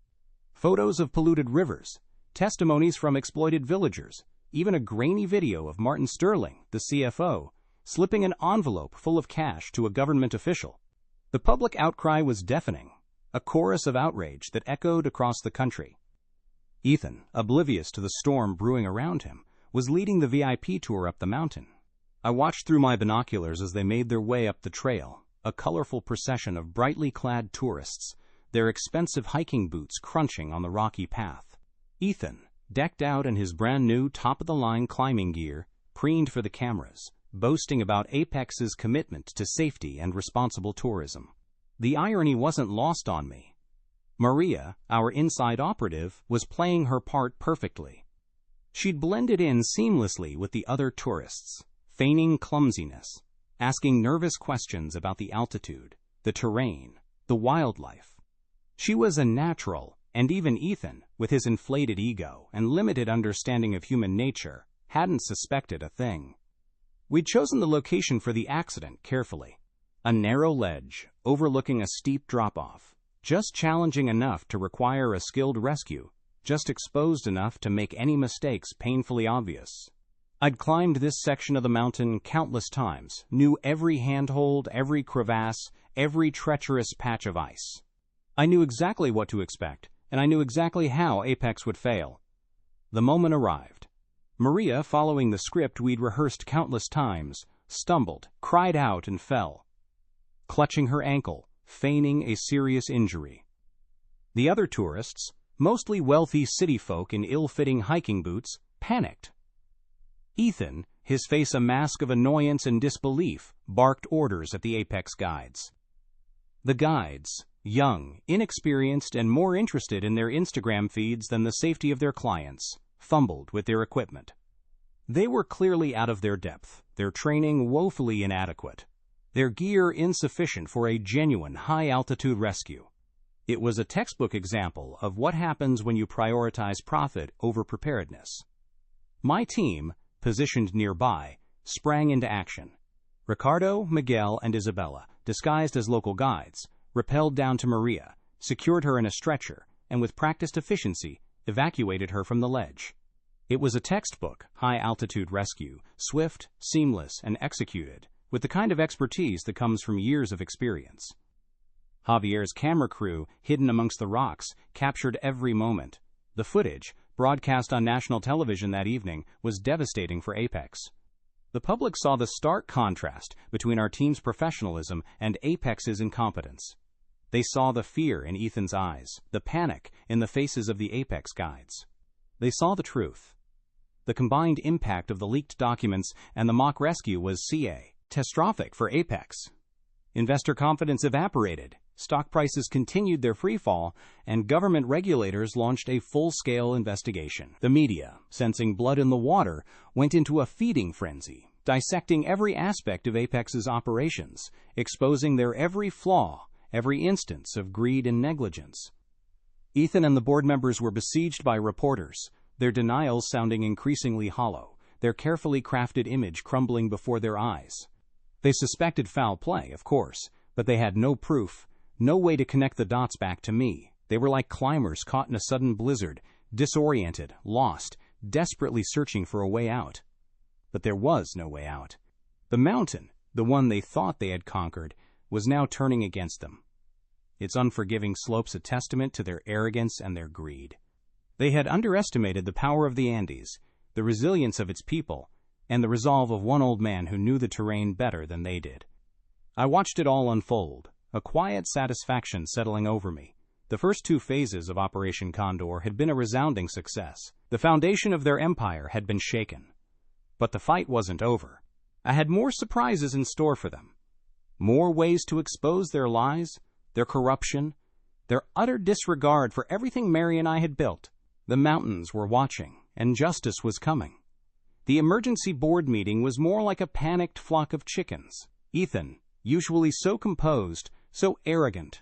Photos of polluted rivers, testimonies from exploited villagers, even a grainy video of Martin Sterling, the CFO, slipping an envelope full of cash to a government official. The public outcry was deafening, a chorus of outrage that echoed across the country. Ethan, oblivious to the storm brewing around him, was leading the VIP tour up the mountain. I watched through my binoculars as they made their way up the trail, a colorful procession of brightly clad tourists, their expensive hiking boots crunching on the rocky path. Ethan, decked out in his brand-new top-of-the-line climbing gear, preened for the cameras, boasting about Apex's commitment to safety and responsible tourism. The irony wasn't lost on me. Maria, our inside operative, was playing her part perfectly. She'd blended in seamlessly with the other tourists, feigning clumsiness, asking nervous questions about the altitude, the terrain, the wildlife. She was a natural, and even Ethan, with his inflated ego and limited understanding of human nature, hadn't suspected a thing. We'd chosen the location for the accident carefully. A narrow ledge, overlooking a steep drop-off, just challenging enough to require a skilled rescue, just exposed enough to make any mistakes painfully obvious. I'd climbed this section of the mountain countless times, knew every handhold, every crevasse, every treacherous patch of ice. I knew exactly what to expect, and I knew exactly how Apex would fail. The moment arrived. Maria, following the script we'd rehearsed countless times, stumbled, cried out, and fell, clutching her ankle, feigning a serious injury. The other tourists, mostly wealthy city folk in ill-fitting hiking boots, panicked. Ethan, his face a mask of annoyance and disbelief, barked orders at the Apex guides. The guides, young, inexperienced, and more interested in their Instagram feeds than the safety of their clients, fumbled with their equipment. They were clearly out of their depth, their training woefully inadequate, their gear insufficient for a genuine high-altitude rescue. It was a textbook example of what happens when you prioritize profit over preparedness. My team, positioned nearby, sprang into action. Ricardo, Miguel, and Isabella, disguised as local guides, rappelled down to Maria, secured her in a stretcher, and with practiced efficiency, evacuated her from the ledge. It was a textbook, high-altitude rescue, swift, seamless, and executed, with the kind of expertise that comes from years of experience. Javier's camera crew, hidden amongst the rocks, captured every moment. The footage, broadcast on national television that evening, was devastating for Apex. The public saw the stark contrast between our team's professionalism and Apex's incompetence. They saw the fear in Ethan's eyes, the panic in the faces of the Apex guides. They saw the truth. The combined impact of the leaked documents and the mock rescue was catastrophic for Apex. Investor confidence evaporated, stock prices continued their freefall, and government regulators launched a full-scale investigation. The media, sensing blood in the water, went into a feeding frenzy, dissecting every aspect of Apex's operations, exposing their every flaw, every instance of greed and negligence. Ethan and the board members were besieged by reporters, their denials sounding increasingly hollow, their carefully crafted image crumbling before their eyes. They suspected foul play, of course, but they had no proof, No way to connect the dots back to me. They were like climbers caught in a sudden blizzard, disoriented, lost, desperately searching for a way out. But there was no way out. The mountain, the one they thought they had conquered, was now turning against them. Its unforgiving slopes a testament to their arrogance and their greed. They had underestimated the power of the Andes, the resilience of its people, and the resolve of one old man who knew the terrain better than they did. I watched it all unfold, a quiet satisfaction settling over me. The first 2 phases of Operation Condor had been a resounding success. The foundation of their empire had been shaken. But the fight wasn't over. I had more surprises in store for them. More ways to expose their lies, their corruption, their utter disregard for everything Mary and I had built. The mountains were watching, and justice was coming. The emergency board meeting was more like a panicked flock of chickens. Ethan, usually so composed, so arrogant,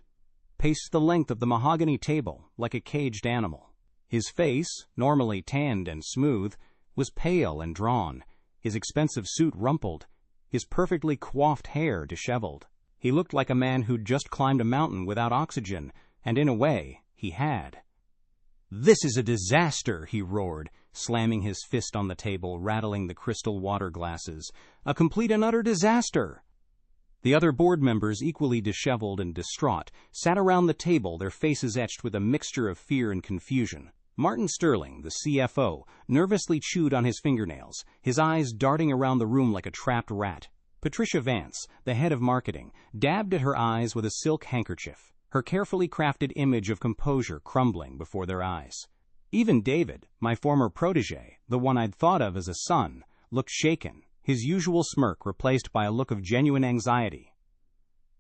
paced the length of the mahogany table like a caged animal. His face, normally tanned and smooth, was pale and drawn, his expensive suit rumpled, his perfectly coiffed hair disheveled. He looked like a man who'd just climbed a mountain without oxygen, and in a way, he had. "This is a disaster," he roared, slamming his fist on the table, rattling the crystal water glasses. "A complete and utter disaster!" The other board members, equally disheveled and distraught, sat around the table, their faces etched with a mixture of fear and confusion. Martin Sterling, the CFO, nervously chewed on his fingernails, his eyes darting around the room like a trapped rat. Patricia Vance, the head of marketing, dabbed at her eyes with a silk handkerchief, her carefully crafted image of composure crumbling before their eyes. Even David, my former protege, the one I'd thought of as a son, looked shaken, his usual smirk replaced by a look of genuine anxiety.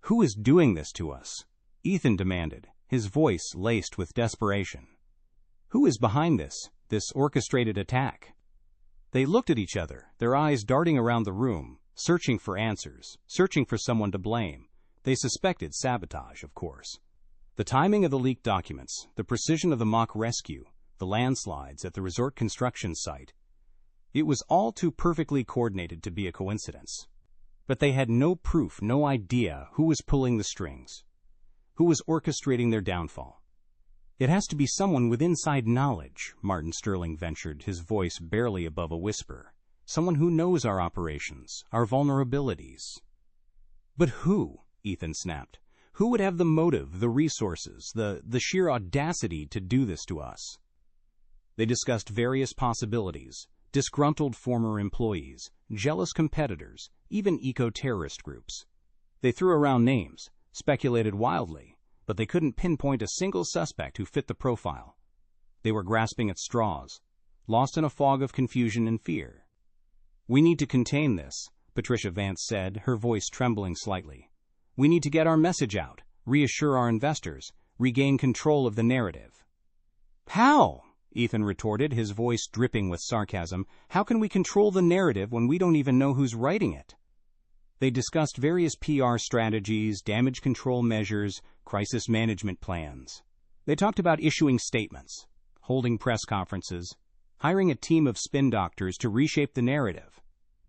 "Who is doing this to us?" Ethan demanded, his voice laced with desperation. "Who is behind this orchestrated attack?" They looked at each other, their eyes darting around the room, searching for answers, searching for someone to blame. They suspected sabotage, of course. The timing of the leaked documents, the precision of the mock rescue, the landslides at the resort construction site. It was all too perfectly coordinated to be a coincidence. But they had no proof, no idea who was pulling the strings, who was orchestrating their downfall. "It has to be someone with inside knowledge," Martin Sterling ventured, his voice barely above a whisper. "Someone who knows our operations, our vulnerabilities." "But who?" Ethan snapped. "Who would have the motive, the resources, the sheer audacity to do this to us?" They discussed various possibilities: disgruntled former employees, jealous competitors, even eco-terrorist groups. They threw around names, speculated wildly, but they couldn't pinpoint a single suspect who fit the profile. They were grasping at straws, lost in a fog of confusion and fear. "We need to contain this," Patricia Vance said, her voice trembling slightly. "We need to get our message out, reassure our investors, regain control of the narrative." "How?" Ethan retorted, his voice dripping with sarcasm. "How can we control the narrative when we don't even know who's writing it?" They discussed various PR strategies, damage control measures, crisis management plans. They talked about issuing statements, holding press conferences, hiring a team of spin doctors to reshape the narrative.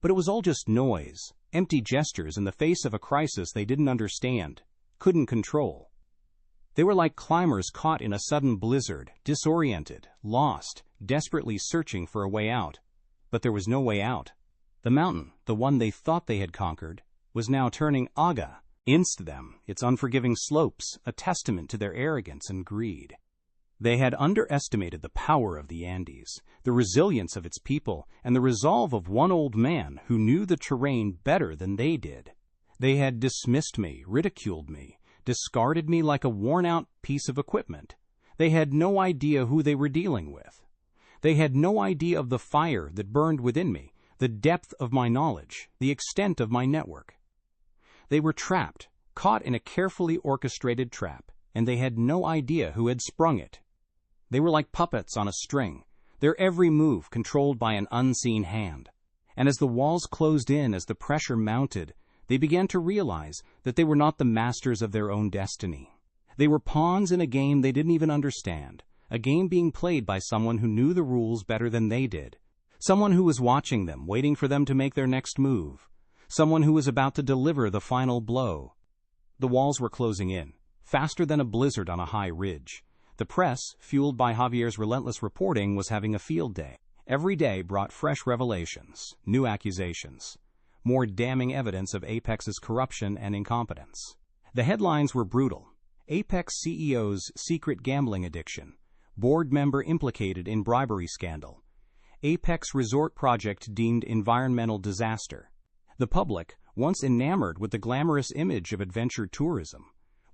But it was all just noise, empty gestures in the face of a crisis they didn't understand, couldn't control. They were like climbers caught in a sudden blizzard, disoriented, lost, desperately searching for a way out. But there was no way out. The mountain, the one they thought they had conquered, was now turning aga against them, its unforgiving slopes a testament to their arrogance and greed. They had underestimated the power of the Andes, the resilience of its people, and the resolve of one old man who knew the terrain better than they did. They had dismissed me, ridiculed me, discarded me like a worn-out piece of equipment. They had no idea who they were dealing with. They had no idea of the fire that burned within me, the depth of my knowledge, the extent of my network. They were trapped, caught in a carefully orchestrated trap, and they had no idea who had sprung it. They were like puppets on a string, their every move controlled by an unseen hand. And as the walls closed in, as the pressure mounted, they began to realize that they were not the masters of their own destiny. They were pawns in a game they didn't even understand, a game being played by someone who knew the rules better than they did, someone who was watching them, waiting for them to make their next move, someone who was about to deliver the final blow. The walls were closing in, faster than a blizzard on a high ridge. The press, fueled by Javier's relentless reporting, was having a field day. Every day brought fresh revelations, new accusations, more damning evidence of Apex's corruption and incompetence. The headlines were brutal. Apex CEO's secret gambling addiction. Board member implicated in bribery scandal. Apex resort project deemed environmental disaster. The public, once enamored with the glamorous image of adventure tourism,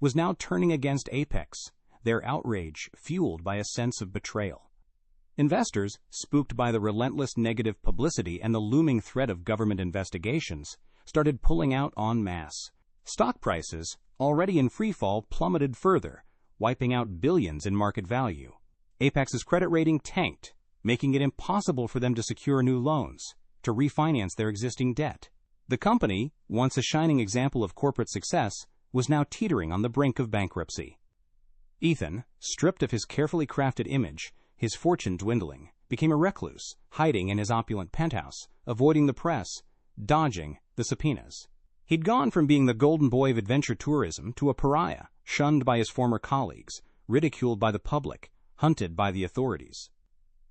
was now turning against Apex, their outrage fueled by a sense of betrayal. Investors, spooked by the relentless negative publicity and the looming threat of government investigations, started pulling out en masse. Stock prices, already in freefall, plummeted further, wiping out billions in market value. Apex's credit rating tanked, making it impossible for them to secure new loans, to refinance their existing debt. The company, once a shining example of corporate success, was now teetering on the brink of bankruptcy. Ethan, stripped of his carefully crafted image, his fortune dwindling, became a recluse, hiding in his opulent penthouse, avoiding the press, dodging the subpoenas. He'd gone from being the golden boy of adventure tourism to a pariah, shunned by his former colleagues, ridiculed by the public, hunted by the authorities.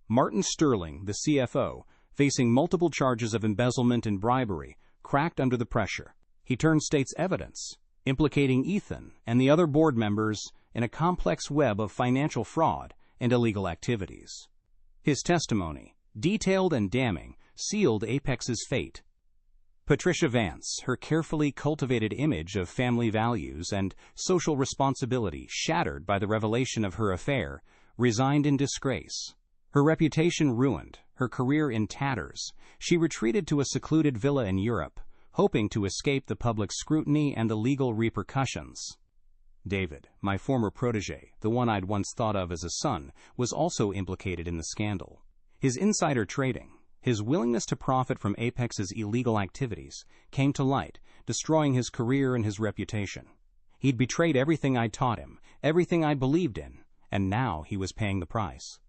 Martin Sterling, the CFO, facing multiple charges of embezzlement and bribery, cracked under the pressure. He turned state's evidence, implicating Ethan and the other board members in a complex web of financial fraud and illegal activities. His testimony, detailed and damning, sealed Apex's fate. Patricia Vance, her carefully cultivated image of family values and social responsibility shattered by the revelation of her affair, resigned in disgrace. Her reputation ruined, her career in tatters, she retreated to a secluded villa in Europe, hoping to escape the public scrutiny and the legal repercussions. David, my former protege, the one I'd once thought of as a son, was also implicated in the scandal. His insider trading, his willingness to profit from Apex's illegal activities, came to light, destroying his career and his reputation. He'd betrayed everything I'd taught him, everything I believed in, and now he was paying the price.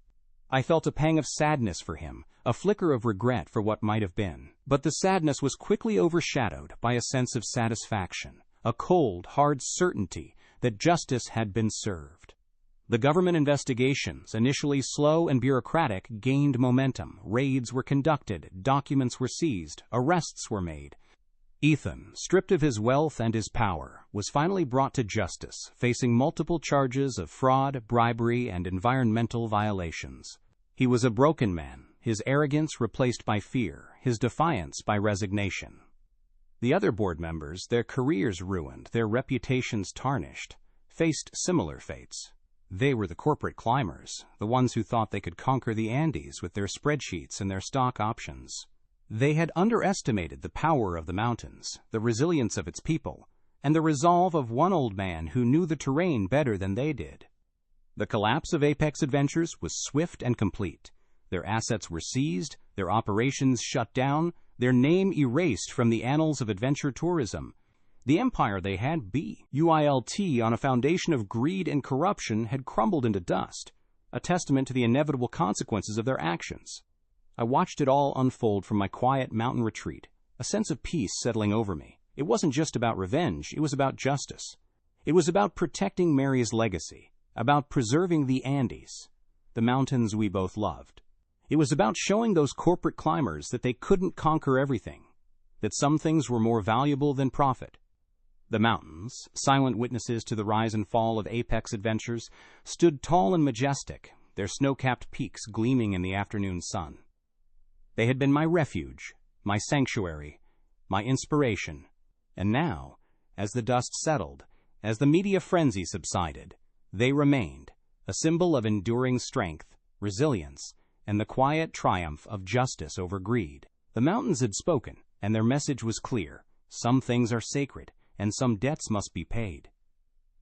I felt a pang of sadness for him, a flicker of regret for what might have been. But the sadness was quickly overshadowed by a sense of satisfaction, a cold, hard certainty that justice had been served. The government investigations, initially slow and bureaucratic, gained momentum. Raids were conducted, documents were seized, arrests were made. Ethan, stripped of his wealth and his power, was finally brought to justice, facing multiple charges of fraud, bribery, and environmental violations. He was a broken man, his arrogance replaced by fear, his defiance by resignation. The other board members, their careers ruined, their reputations tarnished, faced similar fates. They were the corporate climbers, the ones who thought they could conquer the Andes with their spreadsheets and their stock options. They had underestimated the power of the mountains, the resilience of its people, and the resolve of one old man who knew the terrain better than they did. The collapse of Apex Adventures was swift and complete. Their assets were seized, their operations shut down, their name erased from the annals of adventure tourism. The empire they had built on a foundation of greed and corruption had crumbled into dust, a testament to the inevitable consequences of their actions. I watched it all unfold from my quiet mountain retreat, a sense of peace settling over me. It wasn't just about revenge, it was about justice. It was about protecting Mary's legacy, about preserving the Andes, the mountains we both loved. It was about showing those corporate climbers that they couldn't conquer everything, that some things were more valuable than profit. The mountains, silent witnesses to the rise and fall of Apex Adventures, stood tall and majestic, their snow-capped peaks gleaming in the afternoon sun. They had been my refuge, my sanctuary, my inspiration. And now, as the dust settled, as the media frenzy subsided, they remained, a symbol of enduring strength, resilience, and the quiet triumph of justice over greed. The mountains had spoken, and their message was clear. Some things are sacred, and some debts must be paid.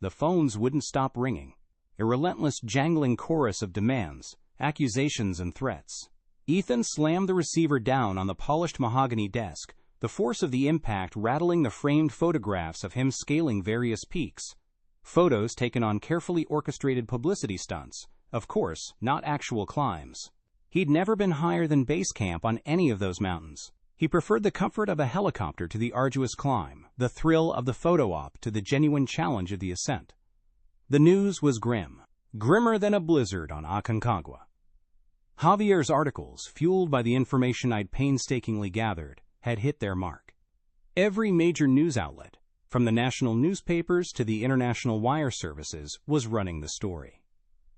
The phones wouldn't stop ringing, a relentless jangling chorus of demands, accusations, and threats. Ethan slammed the receiver down on the polished mahogany desk, the force of the impact rattling the framed photographs of him scaling various peaks. Photos taken on carefully orchestrated publicity stunts, of course, not actual climbs. He'd never been higher than base camp on any of those mountains. He preferred the comfort of a helicopter to the arduous climb, the thrill of the photo op to the genuine challenge of the ascent. The news was grim, grimmer than a blizzard on Aconcagua. Javier's articles, fueled by the information I'd painstakingly gathered, had hit their mark. Every major news outlet, from the national newspapers to the international wire services, was running the story.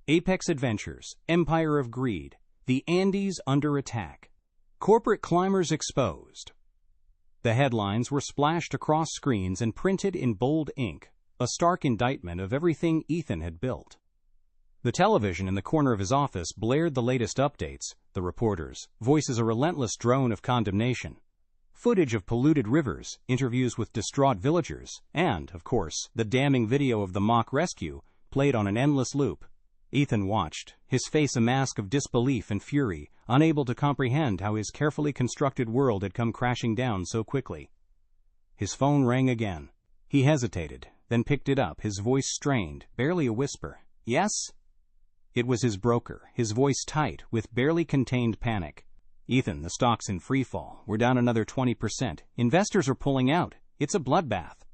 Apex Adventures, Empire of Greed, the Andes under attack. Corporate climbers exposed. The headlines were splashed across screens and printed in bold ink, a stark indictment of everything Ethan had built. The television in the corner of his office blared the latest updates, the reporters' voices a relentless drone of condemnation. Footage of polluted rivers, interviews with distraught villagers, and, of course, the damning video of the mock rescue played on an endless loop. Ethan watched, his face a mask of disbelief and fury, unable to comprehend how his carefully constructed world had come crashing down so quickly. His phone rang again. He hesitated, then picked it up, his voice strained, barely a whisper. "Yes?" It was his broker, his voice tight, with barely contained panic. "Ethan, the stock's in freefall. We're down another 20%. Investors are pulling out. It's a bloodbath."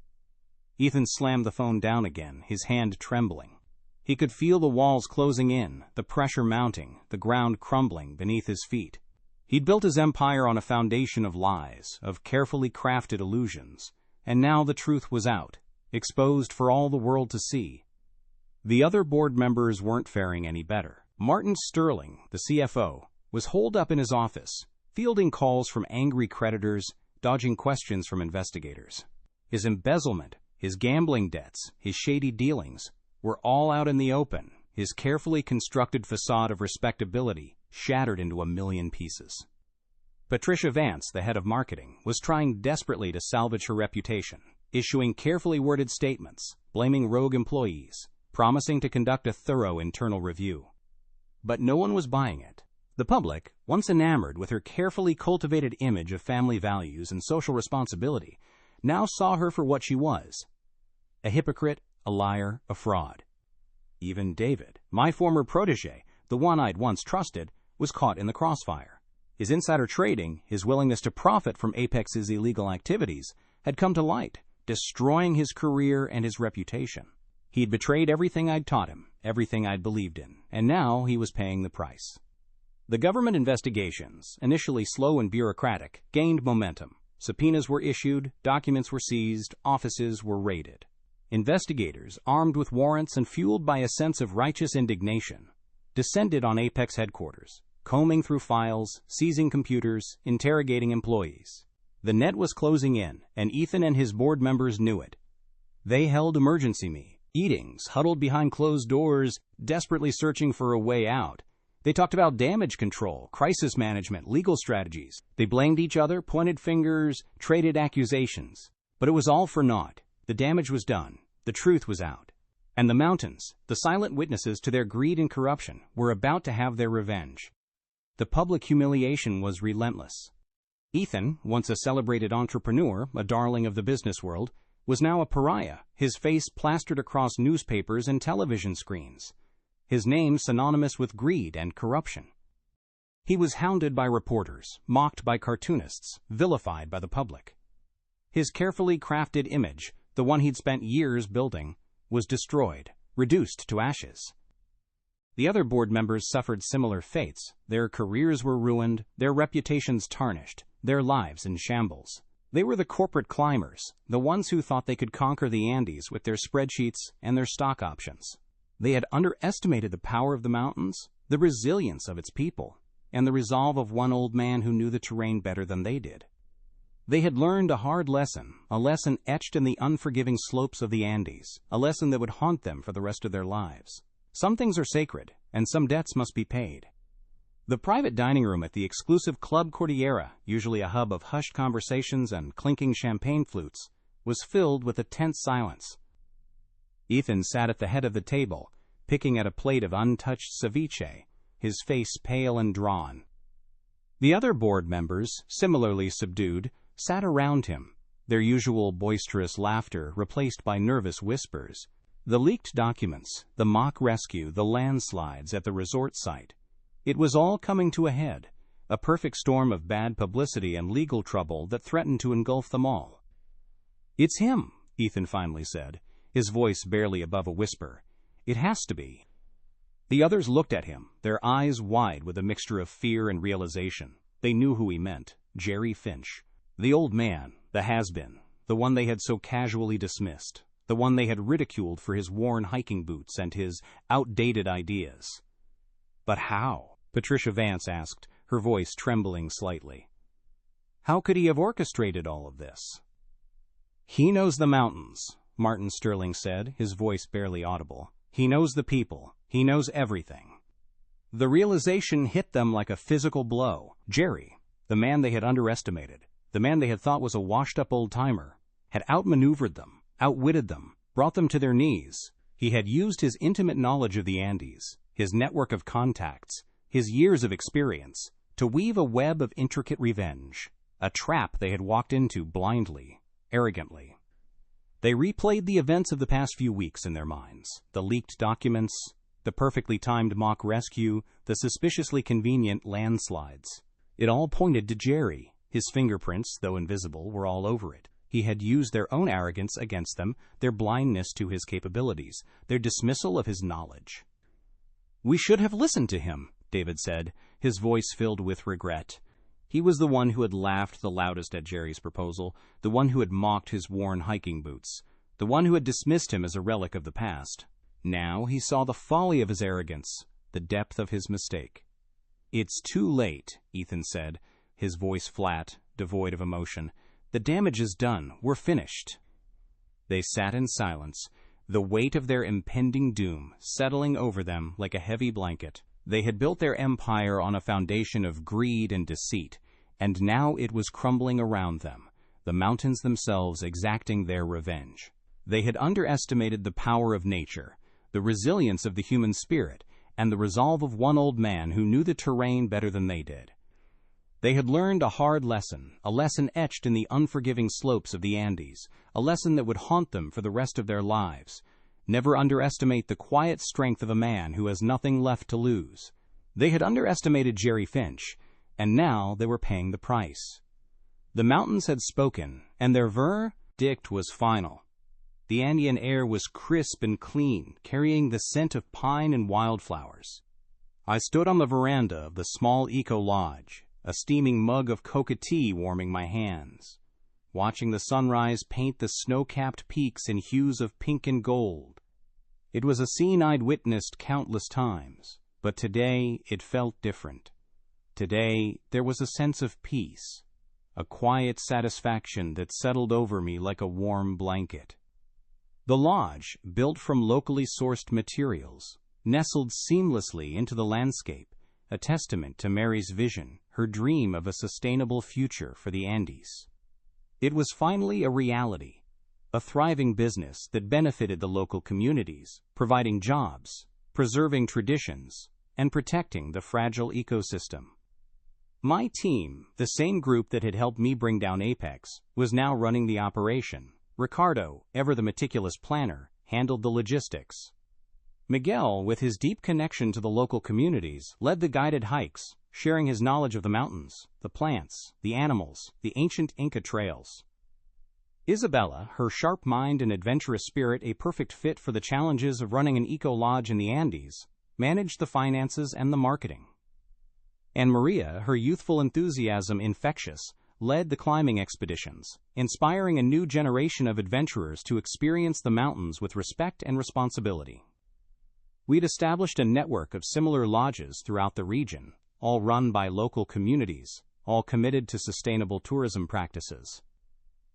Ethan slammed the phone down again, his hand trembling. He could feel the walls closing in, the pressure mounting, the ground crumbling beneath his feet. He'd built his empire on a foundation of lies, of carefully crafted illusions, and now the truth was out, exposed for all the world to see. The other board members weren't faring any better. Martin Sterling, the CFO, was holed up in his office, fielding calls from angry creditors, dodging questions from investigators. His embezzlement, his gambling debts, his shady dealings were all out in the open, his carefully constructed facade of respectability shattered into a million pieces. Patricia Vance, the head of marketing, was trying desperately to salvage her reputation, issuing carefully worded statements, blaming rogue employees, promising to conduct a thorough internal review. But no one was buying it. The public, once enamored with her carefully cultivated image of family values and social responsibility, now saw her for what she was: a hypocrite, a liar, a fraud. Even David, my former protege, the one I'd once trusted, was caught in the crossfire. His insider trading, his willingness to profit from Apex's illegal activities, had come to light, destroying his career and his reputation. He'd betrayed everything I'd taught him, everything I'd believed in, and now he was paying the price. The government investigations, initially slow and bureaucratic, gained momentum. Subpoenas were issued, documents were seized, offices were raided. Investigators, armed with warrants and fueled by a sense of righteous indignation, descended on Apex headquarters, combing through files, seizing computers, interrogating employees. The net was closing in, and Ethan and his board members knew it. They held emergency meetings, huddled behind closed doors, desperately searching for a way out. They talked about damage control, crisis management, legal strategies. They blamed each other, pointed fingers, traded accusations. But it was all for naught. The damage was done, the truth was out, and the mountains, the silent witnesses to their greed and corruption, were about to have their revenge. The public humiliation was relentless. Ethan, once a celebrated entrepreneur, a darling of the business world, was now a pariah, his face plastered across newspapers and television screens, his name synonymous with greed and corruption. He was hounded by reporters, mocked by cartoonists, vilified by the public. His carefully crafted image, the one he'd spent years building, was destroyed, reduced to ashes. The other board members suffered similar fates. Their careers were ruined, their reputations tarnished, their lives in shambles. They were the corporate climbers, the ones who thought they could conquer the Andes with their spreadsheets and their stock options. They had underestimated the power of the mountains, the resilience of its people, and the resolve of one old man who knew the terrain better than they did. They had learned a hard lesson, a lesson etched in the unforgiving slopes of the Andes, a lesson that would haunt them for the rest of their lives. Some things are sacred, and some debts must be paid. The private dining room at the exclusive Club Cordillera, usually a hub of hushed conversations and clinking champagne flutes, was filled with a tense silence. Ethan sat at the head of the table, picking at a plate of untouched ceviche, his face pale and drawn. The other board members, similarly subdued, sat around him, their usual boisterous laughter replaced by nervous whispers. The leaked documents, the mock rescue, the landslides at the resort site. It was all coming to a head, a perfect storm of bad publicity and legal trouble that threatened to engulf them all. "It's him," Ethan finally said, his voice barely above a whisper. It has to be. The others looked at him, their eyes wide with a mixture of fear and realization. They knew who he meant, Jerry Finch. The old man, the has-been, the one they had so casually dismissed, the one they had ridiculed for his worn hiking boots and his outdated ideas. But how? Patricia Vance asked, her voice trembling slightly. How could he have orchestrated all of this? He knows the mountains, Martin Sterling said, his voice barely audible. He knows the people. He knows everything. The realization hit them like a physical blow. Jerry, the man they had underestimated, the man they had thought was a washed-up old-timer, had outmaneuvered them, outwitted them, brought them to their knees. He had used his intimate knowledge of the Andes, his network of contacts, his years of experience, to weave a web of intricate revenge, a trap they had walked into blindly, arrogantly. They replayed the events of the past few weeks in their minds, the leaked documents, the perfectly timed mock rescue, the suspiciously convenient landslides. It all pointed to Jerry. His fingerprints, though invisible, were all over it. He had used their own arrogance against them, their blindness to his capabilities, their dismissal of his knowledge. We should have listened to him, David said, his voice filled with regret. He was the one who had laughed the loudest at Jerry's proposal, the one who had mocked his worn hiking boots, the one who had dismissed him as a relic of the past. Now he saw the folly of his arrogance, the depth of his mistake. It's too late, Ethan said, his voice flat, devoid of emotion. The damage is done. We're finished. They sat in silence, the weight of their impending doom settling over them like a heavy blanket. They had built their empire on a foundation of greed and deceit, and now it was crumbling around them, the mountains themselves exacting their revenge. They had underestimated the power of nature, the resilience of the human spirit, and the resolve of one old man who knew the terrain better than they did. They had learned a hard lesson, a lesson etched in the unforgiving slopes of the Andes, a lesson that would haunt them for the rest of their lives. Never underestimate the quiet strength of a man who has nothing left to lose. They had underestimated Jerry Finch, and now they were paying the price. The mountains had spoken, and their verdict was final. The Andean air was crisp and clean, carrying the scent of pine and wildflowers. I stood on the veranda of the small eco-lodge, a steaming mug of coca tea warming my hands, watching the sunrise paint the snow-capped peaks in hues of pink and gold. It was a scene I'd witnessed countless times, but today it felt different. Today there was a sense of peace, a quiet satisfaction that settled over me like a warm blanket. The lodge, built from locally sourced materials, nestled seamlessly into the landscape, a testament to Mary's vision, her dream of a sustainable future for the Andes. It was finally a reality, a thriving business that benefited the local communities, providing jobs, preserving traditions, and protecting the fragile ecosystem. My team, the same group that had helped me bring down Apex, was now running the operation. Ricardo, ever the meticulous planner, handled the logistics. Miguel, with his deep connection to the local communities, led the guided hikes, sharing his knowledge of the mountains, the plants, the animals, the ancient Inca trails. Isabella, her sharp mind and adventurous spirit a perfect fit for the challenges of running an eco-lodge in the Andes, managed the finances and the marketing. And Maria, her youthful enthusiasm infectious, led the climbing expeditions, inspiring a new generation of adventurers to experience the mountains with respect and responsibility. We'd established a network of similar lodges throughout the region, all run by local communities, all committed to sustainable tourism practices.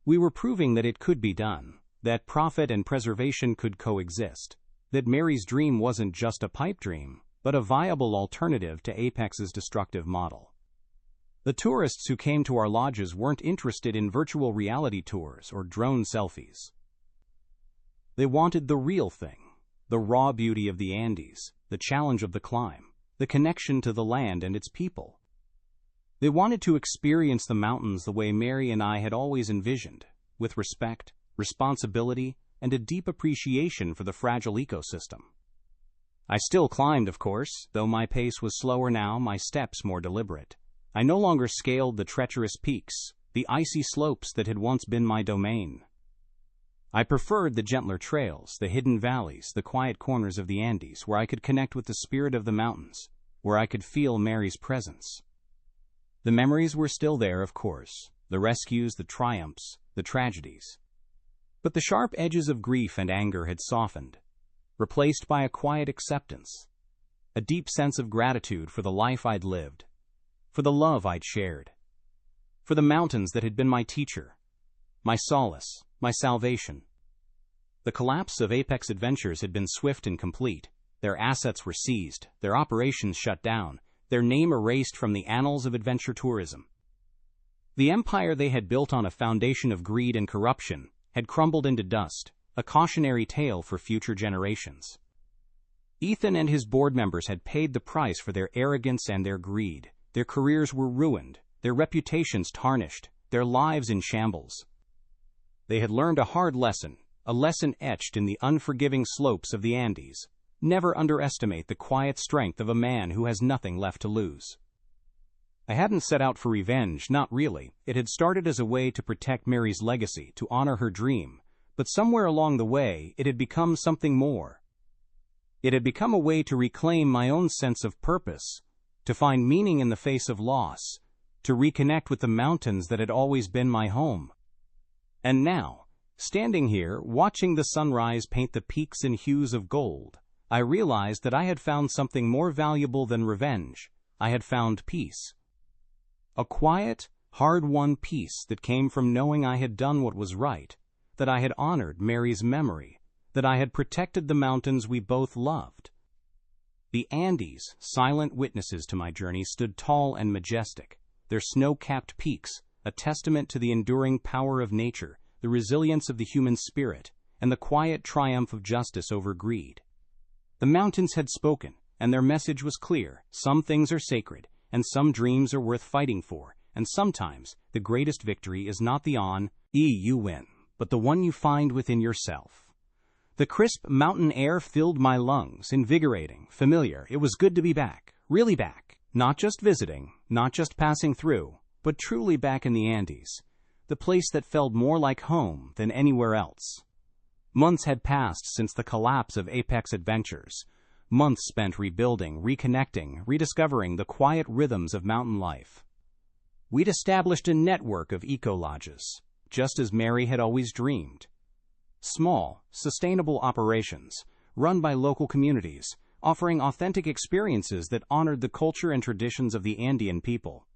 We were proving that it could be done, that profit and preservation could coexist, that Mary's dream wasn't just a pipe dream, but a viable alternative to Apex's destructive model. The tourists who came to our lodges weren't interested in virtual reality tours or drone selfies. They wanted the real thing, the raw beauty of the Andes, the challenge of the climb, the connection to the land and its people. They wanted to experience the mountains the way Mary and I had always envisioned, with respect, responsibility, and a deep appreciation for the fragile ecosystem. I still climbed, of course, though my pace was slower now, my steps more deliberate. I no longer scaled the treacherous peaks, the icy slopes that had once been my domain. I preferred the gentler trails, the hidden valleys, the quiet corners of the Andes, where I could connect with the spirit of the mountains, where I could feel Mary's presence. The memories were still there, of course, the rescues, the triumphs, the tragedies. But the sharp edges of grief and anger had softened, replaced by a quiet acceptance, a deep sense of gratitude for the life I'd lived, for the love I'd shared, for the mountains that had been my teacher, my solace, my salvation. The collapse of Apex Adventures had been swift and complete. Their assets were seized, their operations shut down, their name erased from the annals of adventure tourism. The empire they had built on a foundation of greed and corruption had crumbled into dust, a cautionary tale for future generations. Ethan and his board members had paid the price for their arrogance and their greed. Their careers were ruined, their reputations tarnished, their lives in shambles. They had learned a hard lesson, a lesson etched in the unforgiving slopes of the Andes. Never underestimate the quiet strength of a man who has nothing left to lose. I hadn't set out for revenge, not really. It had started as a way to protect Mary's legacy, to honor her dream. But somewhere along the way, it had become something more. It had become a way to reclaim my own sense of purpose, to find meaning in the face of loss, to reconnect with the mountains that had always been my home. And now, standing here, watching the sunrise paint the peaks in hues of gold, I realized that I had found something more valuable than revenge. I had found peace. A quiet, hard-won peace that came from knowing I had done what was right, that I had honored Mary's memory, that I had protected the mountains we both loved. The Andes, silent witnesses to my journey, stood tall and majestic, their snow-capped peaks, a testament to the enduring power of nature, the resilience of the human spirit, and the quiet triumph of justice over greed. The mountains had spoken, and their message was clear. Some things are sacred, and some dreams are worth fighting for, and sometimes the greatest victory is not the you win, but the one you find within yourself. The crisp mountain air filled my lungs, invigorating, familiar. It was good to be back, really back, not just visiting, not just passing through, but truly back in the Andes, the place that felt more like home than anywhere else. Months had passed since the collapse of Apex Adventures, months spent rebuilding, reconnecting, rediscovering the quiet rhythms of mountain life. We'd established a network of eco-lodges, just as Mary had always dreamed. Small, sustainable operations, run by local communities, offering authentic experiences that honored the culture and traditions of the Andean people.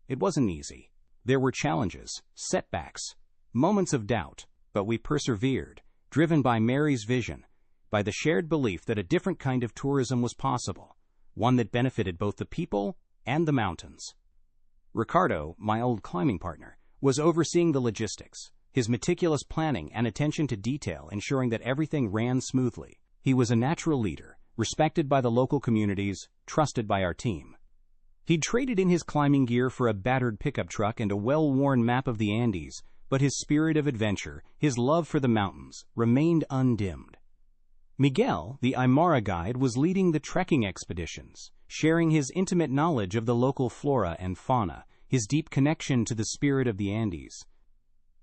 It wasn't easy. There were challenges, setbacks, moments of doubt, but we persevered, driven by Mary's vision, by the shared belief that a different kind of tourism was possible, one that benefited both the people and the mountains. Ricardo, my old climbing partner, was overseeing the logistics, his meticulous planning and attention to detail ensuring that everything ran smoothly. He was a natural leader, respected by the local communities, trusted by our team. He'd traded in his climbing gear for a battered pickup truck and a well-worn map of the Andes, but his spirit of adventure, his love for the mountains, remained undimmed. Miguel, the Aymara guide, was leading the trekking expeditions, sharing his intimate knowledge of the local flora and fauna, his deep connection to the spirit of the Andes.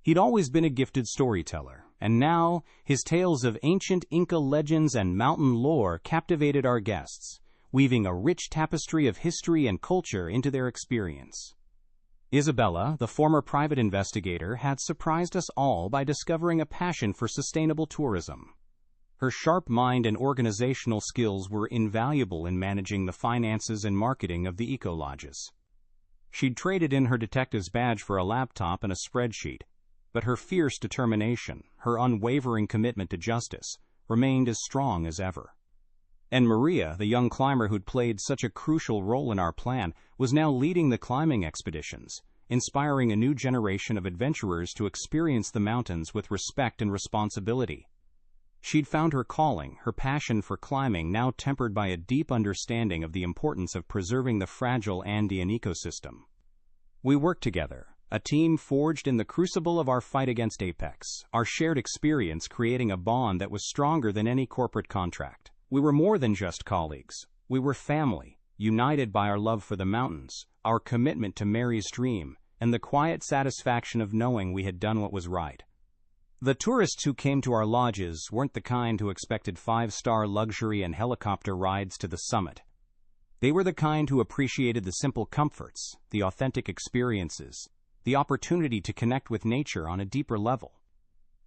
He'd always been a gifted storyteller, and now his tales of ancient Inca legends and mountain lore captivated our guests, weaving a rich tapestry of history and culture into their experience. Isabella, the former private investigator, had surprised us all by discovering a passion for sustainable tourism. Her sharp mind and organizational skills were invaluable in managing the finances and marketing of the eco-lodges. She'd traded in her detective's badge for a laptop and a spreadsheet, but her fierce determination, her unwavering commitment to justice, remained as strong as ever. And Maria, the young climber who'd played such a crucial role in our plan, was now leading the climbing expeditions, inspiring a new generation of adventurers to experience the mountains with respect and responsibility. She'd found her calling, her passion for climbing now tempered by a deep understanding of the importance of preserving the fragile Andean ecosystem. We worked together, a team forged in the crucible of our fight against Apex, our shared experience creating a bond that was stronger than any corporate contract. We were more than just colleagues. We were family, united by our love for the mountains, our commitment to Mary's dream, and the quiet satisfaction of knowing we had done what was right. The tourists who came to our lodges weren't the kind who expected five-star luxury and helicopter rides to the summit. They were the kind who appreciated the simple comforts, the authentic experiences, the opportunity to connect with nature on a deeper level.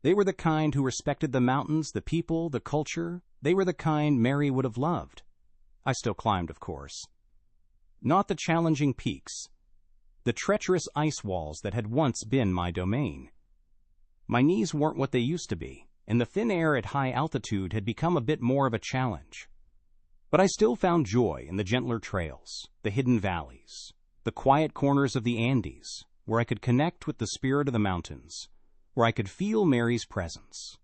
They were the kind who respected the mountains, the people, the culture. They were the kind Mary would have loved. I still climbed, of course. Not the challenging peaks, the treacherous ice walls that had once been my domain. My knees weren't what they used to be, and the thin air at high altitude had become a bit more of a challenge. But I still found joy in the gentler trails, the hidden valleys, the quiet corners of the Andes, where I could connect with the spirit of the mountains, where I could feel Mary's presence.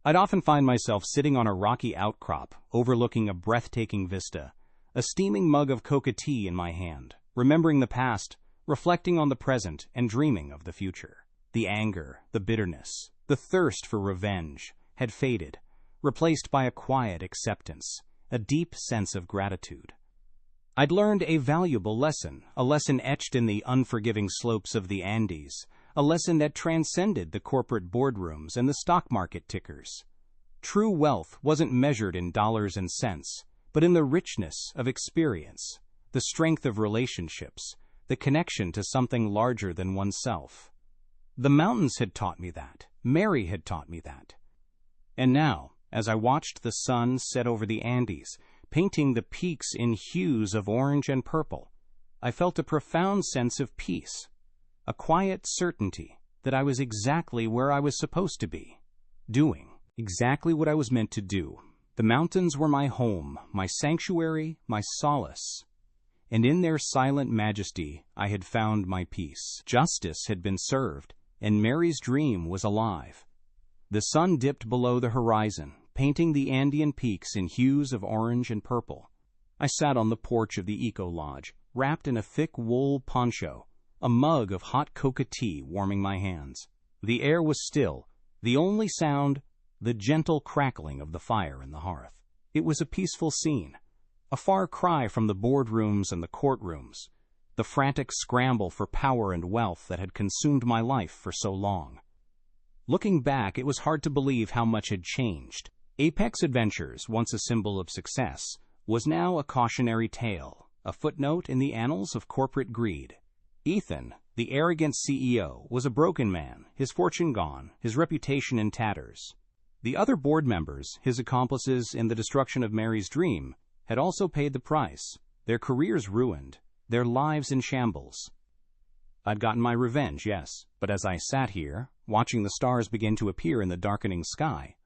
I'd often find myself sitting on a rocky outcrop, overlooking a breathtaking vista, a steaming mug of coca tea in my hand, remembering the past, reflecting on the present, and dreaming of the future. The anger, the bitterness, the thirst for revenge had faded, replaced by a quiet acceptance, a deep sense of gratitude. I'd learned a valuable lesson, a lesson etched in the unforgiving slopes of the Andes, a lesson that transcended the corporate boardrooms and the stock market tickers. True wealth wasn't measured in dollars and cents, but in the richness of experience, the strength of relationships, the connection to something larger than oneself. The mountains had taught me that. Mary had taught me that. And now, as I watched the sun set over the Andes, painting the peaks in hues of orange and purple, I felt a profound sense of peace, a quiet certainty that I was exactly where I was supposed to be, doing exactly what I was meant to do. The mountains were my home, my sanctuary, my solace, and in their silent majesty I had found my peace. Justice had been served, and Mary's dream was alive. The sun dipped below the horizon, painting the Andean peaks in hues of orange and purple. I sat on the porch of the Eco Lodge, wrapped in a thick wool poncho, a mug of hot coca tea warming my hands. The air was still, the only sound, the gentle crackling of the fire in the hearth. It was a peaceful scene, a far cry from the boardrooms and the courtrooms, the frantic scramble for power and wealth that had consumed my life for so long. Looking back, it was hard to believe how much had changed. Apex Adventures, once a symbol of success, was now a cautionary tale, a footnote in the annals of corporate greed. Ethan, the arrogant CEO, was a broken man, his fortune gone, his reputation in tatters. The other board members, his accomplices in the destruction of Mary's dream, had also paid the price, their careers ruined, their lives in shambles. I'd gotten my revenge, yes, but as I sat here, watching the stars begin to appear in the darkening sky,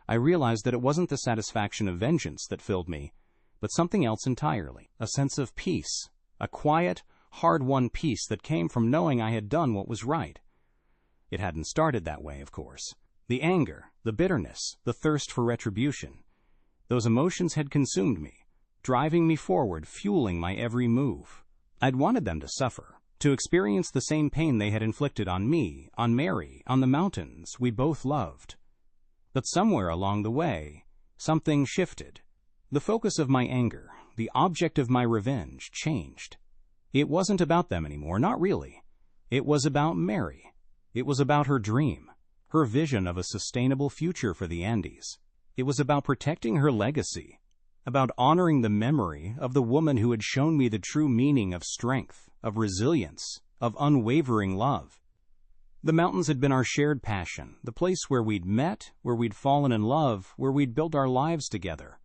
I realized that it wasn't the satisfaction of vengeance that filled me, but something else entirely, a sense of peace, a quiet, hard-won peace that came from knowing I had done what was right. It hadn't started that way, of course. The anger, the bitterness, the thirst for retribution, those emotions had consumed me, driving me forward, fueling my every move. I'd wanted them to suffer, to experience the same pain they had inflicted on me, on Mary, on the mountains we both loved. But somewhere along the way, something shifted. The focus of my anger, the object of my revenge, changed. It wasn't about them anymore, not really. It was about Mary. It was about her dream, her vision of a sustainable future for the Andes. It was about protecting her legacy, about honoring the memory of the woman who had shown me the true meaning of strength, of resilience, of unwavering love. The mountains had been our shared passion, the place where we'd met, where we'd fallen in love, where we'd built our lives together.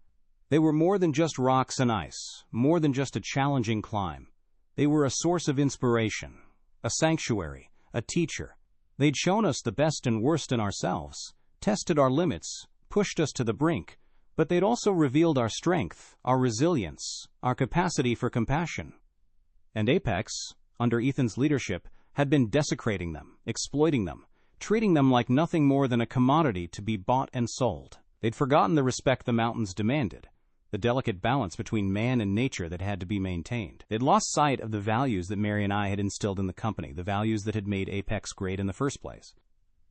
They were more than just rocks and ice, more than just a challenging climb. They were a source of inspiration, a sanctuary, a teacher. They'd shown us the best and worst in ourselves, tested our limits, pushed us to the brink, but they'd also revealed our strength, our resilience, our capacity for compassion. And Apex, under Ethan's leadership, had been desecrating them, exploiting them, treating them like nothing more than a commodity to be bought and sold. They'd forgotten the respect the mountains demanded, the delicate balance between man and nature that had to be maintained. They'd lost sight of the values that Mary and I had instilled in the company, the values that had made Apex great in the first place.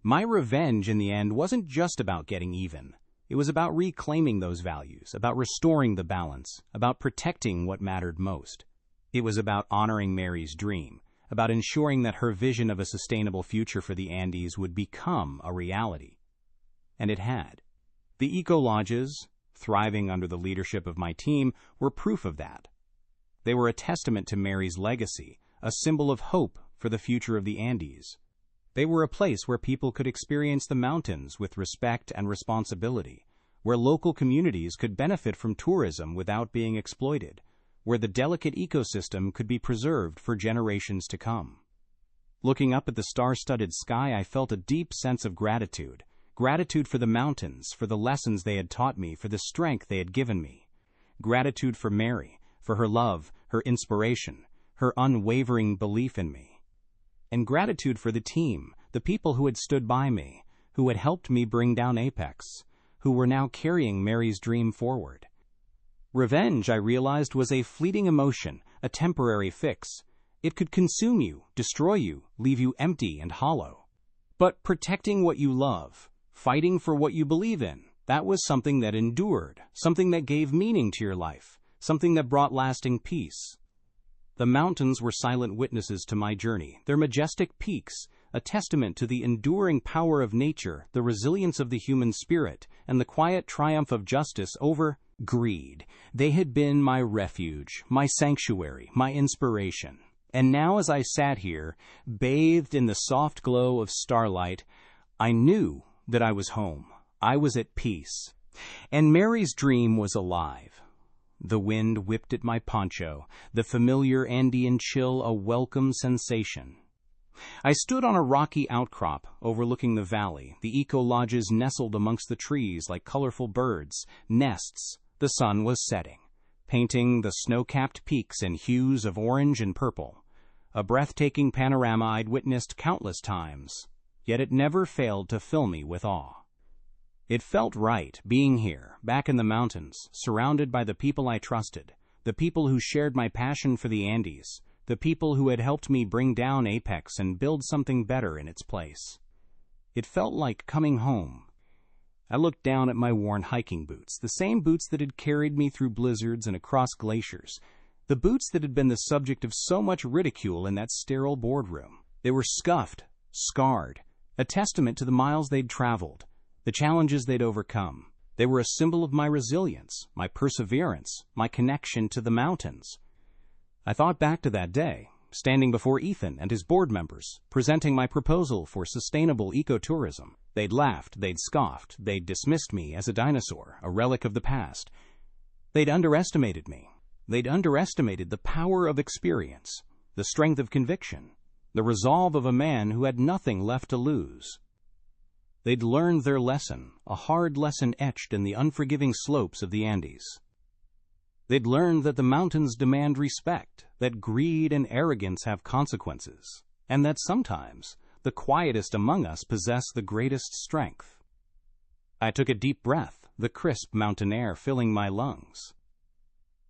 My revenge, in the end, wasn't just about getting even. It was about reclaiming those values, about restoring the balance, about protecting what mattered most. It was about honoring Mary's dream, about ensuring that her vision of a sustainable future for the Andes would become a reality. And it had. The eco-lodges, thriving under the leadership of my team, were proof of that. They were a testament to Mary's legacy, a symbol of hope for the future of the Andes. They were a place where people could experience the mountains with respect and responsibility, where local communities could benefit from tourism without being exploited, where the delicate ecosystem could be preserved for generations to come. Looking up at the star-studded sky, I felt a deep sense of gratitude. Gratitude for the mountains, for the lessons they had taught me, for the strength they had given me. Gratitude for Mary, for her love, her inspiration, her unwavering belief in me. And gratitude for the team, the people who had stood by me, who had helped me bring down Apex, who were now carrying Mary's dream forward. Revenge, I realized, was a fleeting emotion, a temporary fix. It could consume you, destroy you, leave you empty and hollow. But protecting what you love, fighting for what you believe in, that was something that endured, something that gave meaning to your life, something that brought lasting peace. The mountains were silent witnesses to my journey, their majestic peaks, a testament to the enduring power of nature, the resilience of the human spirit, and the quiet triumph of justice over greed. They had been my refuge, my sanctuary, my inspiration. And now as I sat here, bathed in the soft glow of starlight, I knew that I was home. I was at peace. And Mary's dream was alive. The wind whipped at my poncho, the familiar Andean chill a welcome sensation. I stood on a rocky outcrop overlooking the valley, the eco-lodges nestled amongst the trees like colorful birds, nests. The sun was setting, painting the snow-capped peaks in hues of orange and purple, a breathtaking panorama I'd witnessed countless times, yet it never failed to fill me with awe. It felt right, being here, back in the mountains, surrounded by the people I trusted, the people who shared my passion for the Andes, the people who had helped me bring down Apex and build something better in its place. It felt like coming home. I looked down at my worn hiking boots, the same boots that had carried me through blizzards and across glaciers, the boots that had been the subject of so much ridicule in that sterile boardroom. They were scuffed, scarred, a testament to the miles they'd traveled, the challenges they'd overcome. They were a symbol of my resilience, my perseverance, my connection to the mountains. I thought back to that day, standing before Ethan and his board members, presenting my proposal for sustainable ecotourism. They'd laughed, they'd scoffed, they'd dismissed me as a dinosaur, a relic of the past. They'd underestimated me. They'd underestimated the power of experience, the strength of conviction, the resolve of a man who had nothing left to lose. They'd learned their lesson, a hard lesson etched in the unforgiving slopes of the Andes. They'd learned that the mountains demand respect, that greed and arrogance have consequences, and that sometimes the quietest among us possess the greatest strength. I took a deep breath, the crisp mountain air filling my lungs.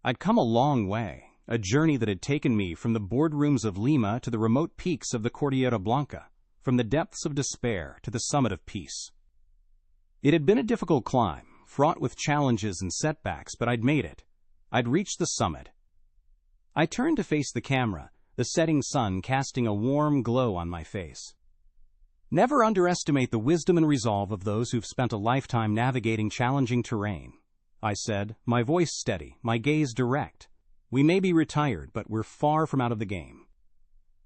I'd come a long way, a journey that had taken me from the boardrooms of Lima to the remote peaks of the Cordillera Blanca, from the depths of despair to the summit of peace. It had been a difficult climb, fraught with challenges and setbacks, but I'd made it. I'd reached the summit. I turned to face the camera, the setting sun casting a warm glow on my face. Never underestimate the wisdom and resolve of those who've spent a lifetime navigating challenging terrain, I said, my voice steady, my gaze direct. We may be retired, but we're far from out of the game.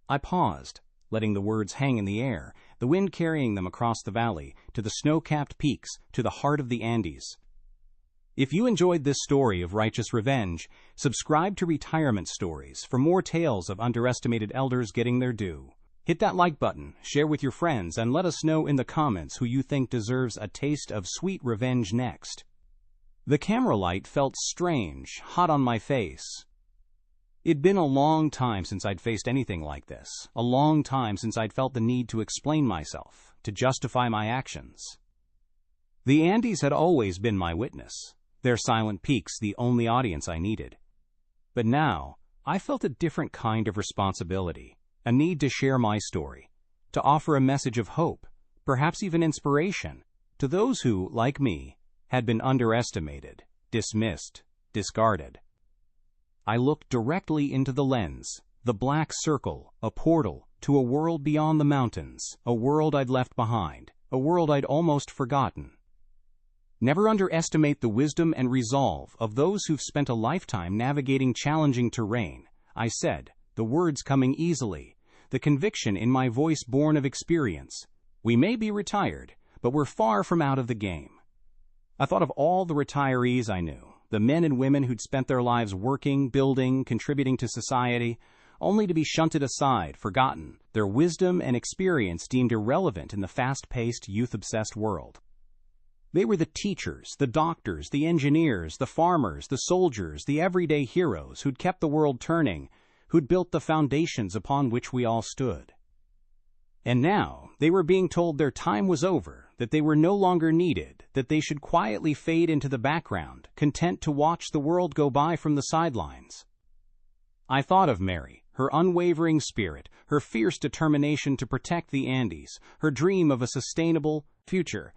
I paused, letting the words hang in the air, the wind carrying them across the valley, to the snow-capped peaks, to the heart of the Andes. If you enjoyed this story of righteous revenge, subscribe to Retirement Stories for more tales of underestimated elders getting their due. Hit that like button, share with your friends, and let us know in the comments who you think deserves a taste of sweet revenge next. The camera light felt strange, hot on my face. It'd been a long time since I'd faced anything like this, a long time since I'd felt the need to explain myself, to justify my actions. The Andes had always been my witness, their silent peaks the only audience I needed. But now, I felt a different kind of responsibility, a need to share my story, to offer a message of hope, perhaps even inspiration, to those who, like me, had been underestimated, dismissed, discarded. I looked directly into the lens, The black circle, a portal to a world beyond the mountains, a world I'd left behind, a world I'd almost forgotten. Never underestimate the wisdom and resolve of those who've spent a lifetime navigating challenging terrain, I said, the words coming easily, the conviction in my voice born of experience. We may be retired, but we're far from out of the game. I thought of all the retirees I knew, the men and women who'd spent their lives working, building, contributing to society, only to be shunted aside, forgotten, their wisdom and experience deemed irrelevant in the fast-paced, youth-obsessed world. They were the teachers, the doctors, the engineers, the farmers, the soldiers, the everyday heroes who'd kept the world turning, who'd built the foundations upon which we all stood. And now they were being told their time was over, that they were no longer needed, that they should quietly fade into the background, content to watch the world go by from the sidelines. I thought of Mary, her unwavering spirit, her fierce determination to protect the Andes, her dream of a sustainable future.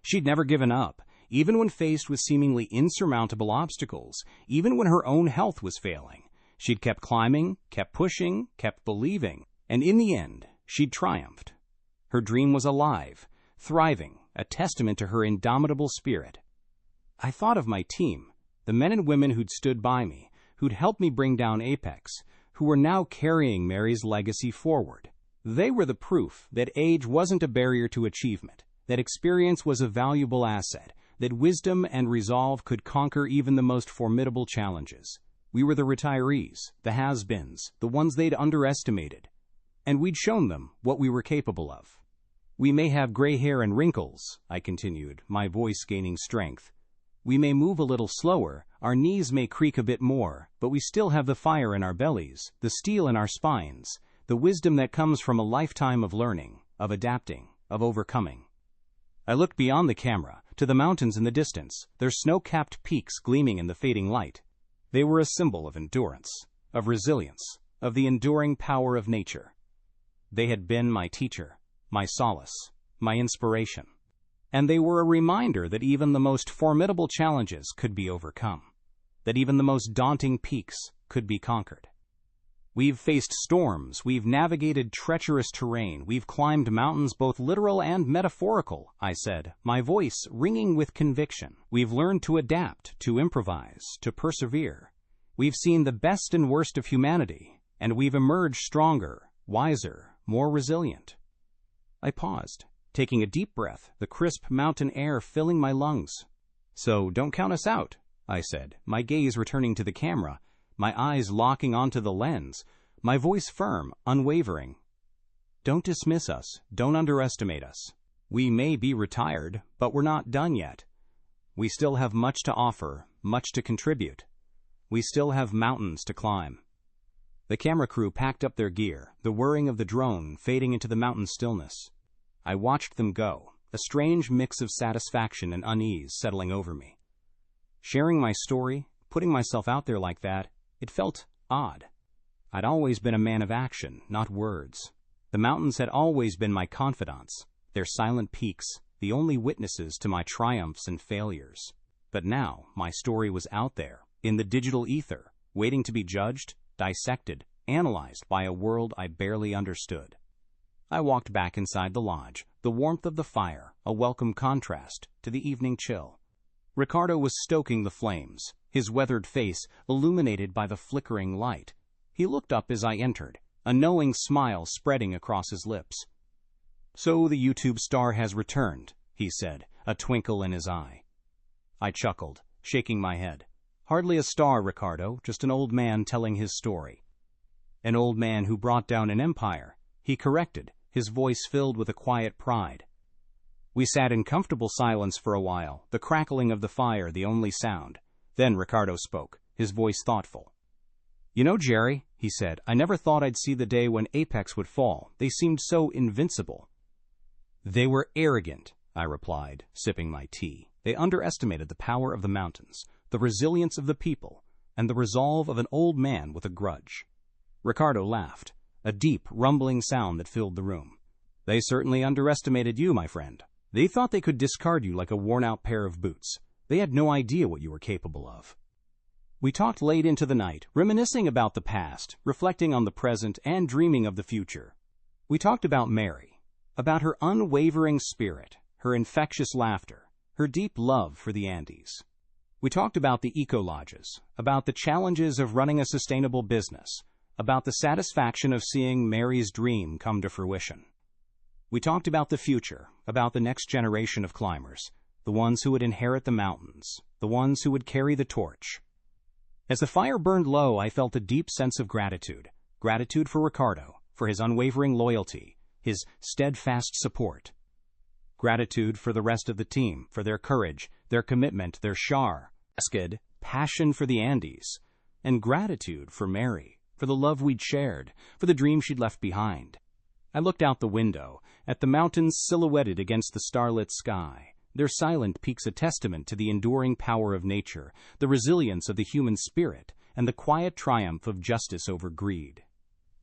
She'd never given up, even when faced with seemingly insurmountable obstacles, even when her own health was failing. She'd kept climbing, kept pushing, kept believing, and in the end, she'd triumphed. Her dream was alive, thriving, a testament to her indomitable spirit. I thought of my team, the men and women who'd stood by me, who'd helped me bring down Apex, who were now carrying Mary's legacy forward. They were the proof that age wasn't a barrier to achievement, that experience was a valuable asset, that wisdom and resolve could conquer even the most formidable challenges. We were the retirees, the has-beens, the ones they'd underestimated, and we'd shown them what we were capable of. We may have gray hair and wrinkles, I continued, my voice gaining strength. We may move a little slower, our knees may creak a bit more, but we still have the fire in our bellies, the steel in our spines, the wisdom that comes from a lifetime of learning, of adapting, of overcoming. I looked beyond the camera, to the mountains in the distance, their snow-capped peaks gleaming in the fading light. They were a symbol of endurance, of resilience, of the enduring power of nature. They had been my teacher, my solace, my inspiration. And they were a reminder that even the most formidable challenges could be overcome, that even the most daunting peaks could be conquered. We've faced storms, we've navigated treacherous terrain, we've climbed mountains both literal and metaphorical, I said, my voice ringing with conviction. We've learned to adapt, to improvise, to persevere. We've seen the best and worst of humanity, and we've emerged stronger, wiser, more resilient. I paused, taking a deep breath, the crisp mountain air filling my lungs. So don't count us out, I said, my gaze returning to the camera, my eyes locking onto the lens, my voice firm, unwavering. Don't dismiss us, don't underestimate us. We may be retired, but we're not done yet. We still have much to offer, much to contribute. We still have mountains to climb. The camera crew packed up their gear, the whirring of the drone fading into the mountain stillness. I watched them go, a strange mix of satisfaction and unease settling over me. Sharing my story, putting myself out there like that, it felt odd. I'd always been a man of action, not words. The mountains had always been my confidants, their silent peaks, the only witnesses to my triumphs and failures. But now, my story was out there, in the digital ether, waiting to be judged, dissected, analyzed by a world I barely understood. I walked back inside the lodge, the warmth of the fire, a welcome contrast to the evening chill. Ricardo was stoking the flames, his weathered face illuminated by the flickering light. He looked up as I entered, a knowing smile spreading across his lips. "So the YouTube star has returned," he said, a twinkle in his eye. I chuckled, shaking my head. "Hardly a star, Ricardo, just an old man telling his story." "An old man who brought down an empire," he corrected, his voice filled with a quiet pride. We sat in comfortable silence for a while, the crackling of the fire the only sound. Then Ricardo spoke, his voice thoughtful. "You know, Jerry," he said, "I never thought I'd see the day when Apex would fall. They seemed so invincible." "They were arrogant," I replied, sipping my tea. "They underestimated the power of the mountains, the resilience of the people, and the resolve of an old man with a grudge." Ricardo laughed, a deep, rumbling sound that filled the room. "They certainly underestimated you, my friend. They thought they could discard you like a worn-out pair of boots. They had no idea what you were capable of." We talked late into the night, reminiscing about the past, reflecting on the present, and dreaming of the future. We talked about Mary, about her unwavering spirit, her infectious laughter, her deep love for the Andes. We talked about the eco-lodges, about the challenges of running a sustainable business, about the satisfaction of seeing Mary's dream come to fruition. We talked about the future, about the next generation of climbers, the ones who would inherit the mountains, the ones who would carry the torch. As the fire burned low, I felt a deep sense of gratitude. Gratitude for Ricardo, for his unwavering loyalty, his steadfast support. Gratitude for the rest of the team, for their courage, their commitment, their passion for the Andes. And gratitude for Mary, for the love we'd shared, for the dream she'd left behind. I looked out the window, at the mountains silhouetted against the starlit sky, their silent peaks a testament to the enduring power of nature, the resilience of the human spirit, and the quiet triumph of justice over greed.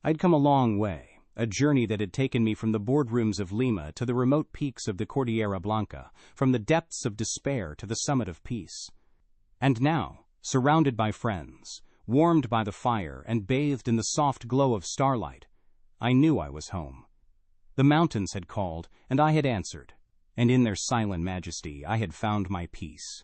I'd come a long way, a journey that had taken me from the boardrooms of Lima to the remote peaks of the Cordillera Blanca, from the depths of despair to the summit of peace. And now, surrounded by friends, warmed by the fire and bathed in the soft glow of starlight, I knew I was home. The mountains had called, and I had answered, and in their silent majesty I had found my peace.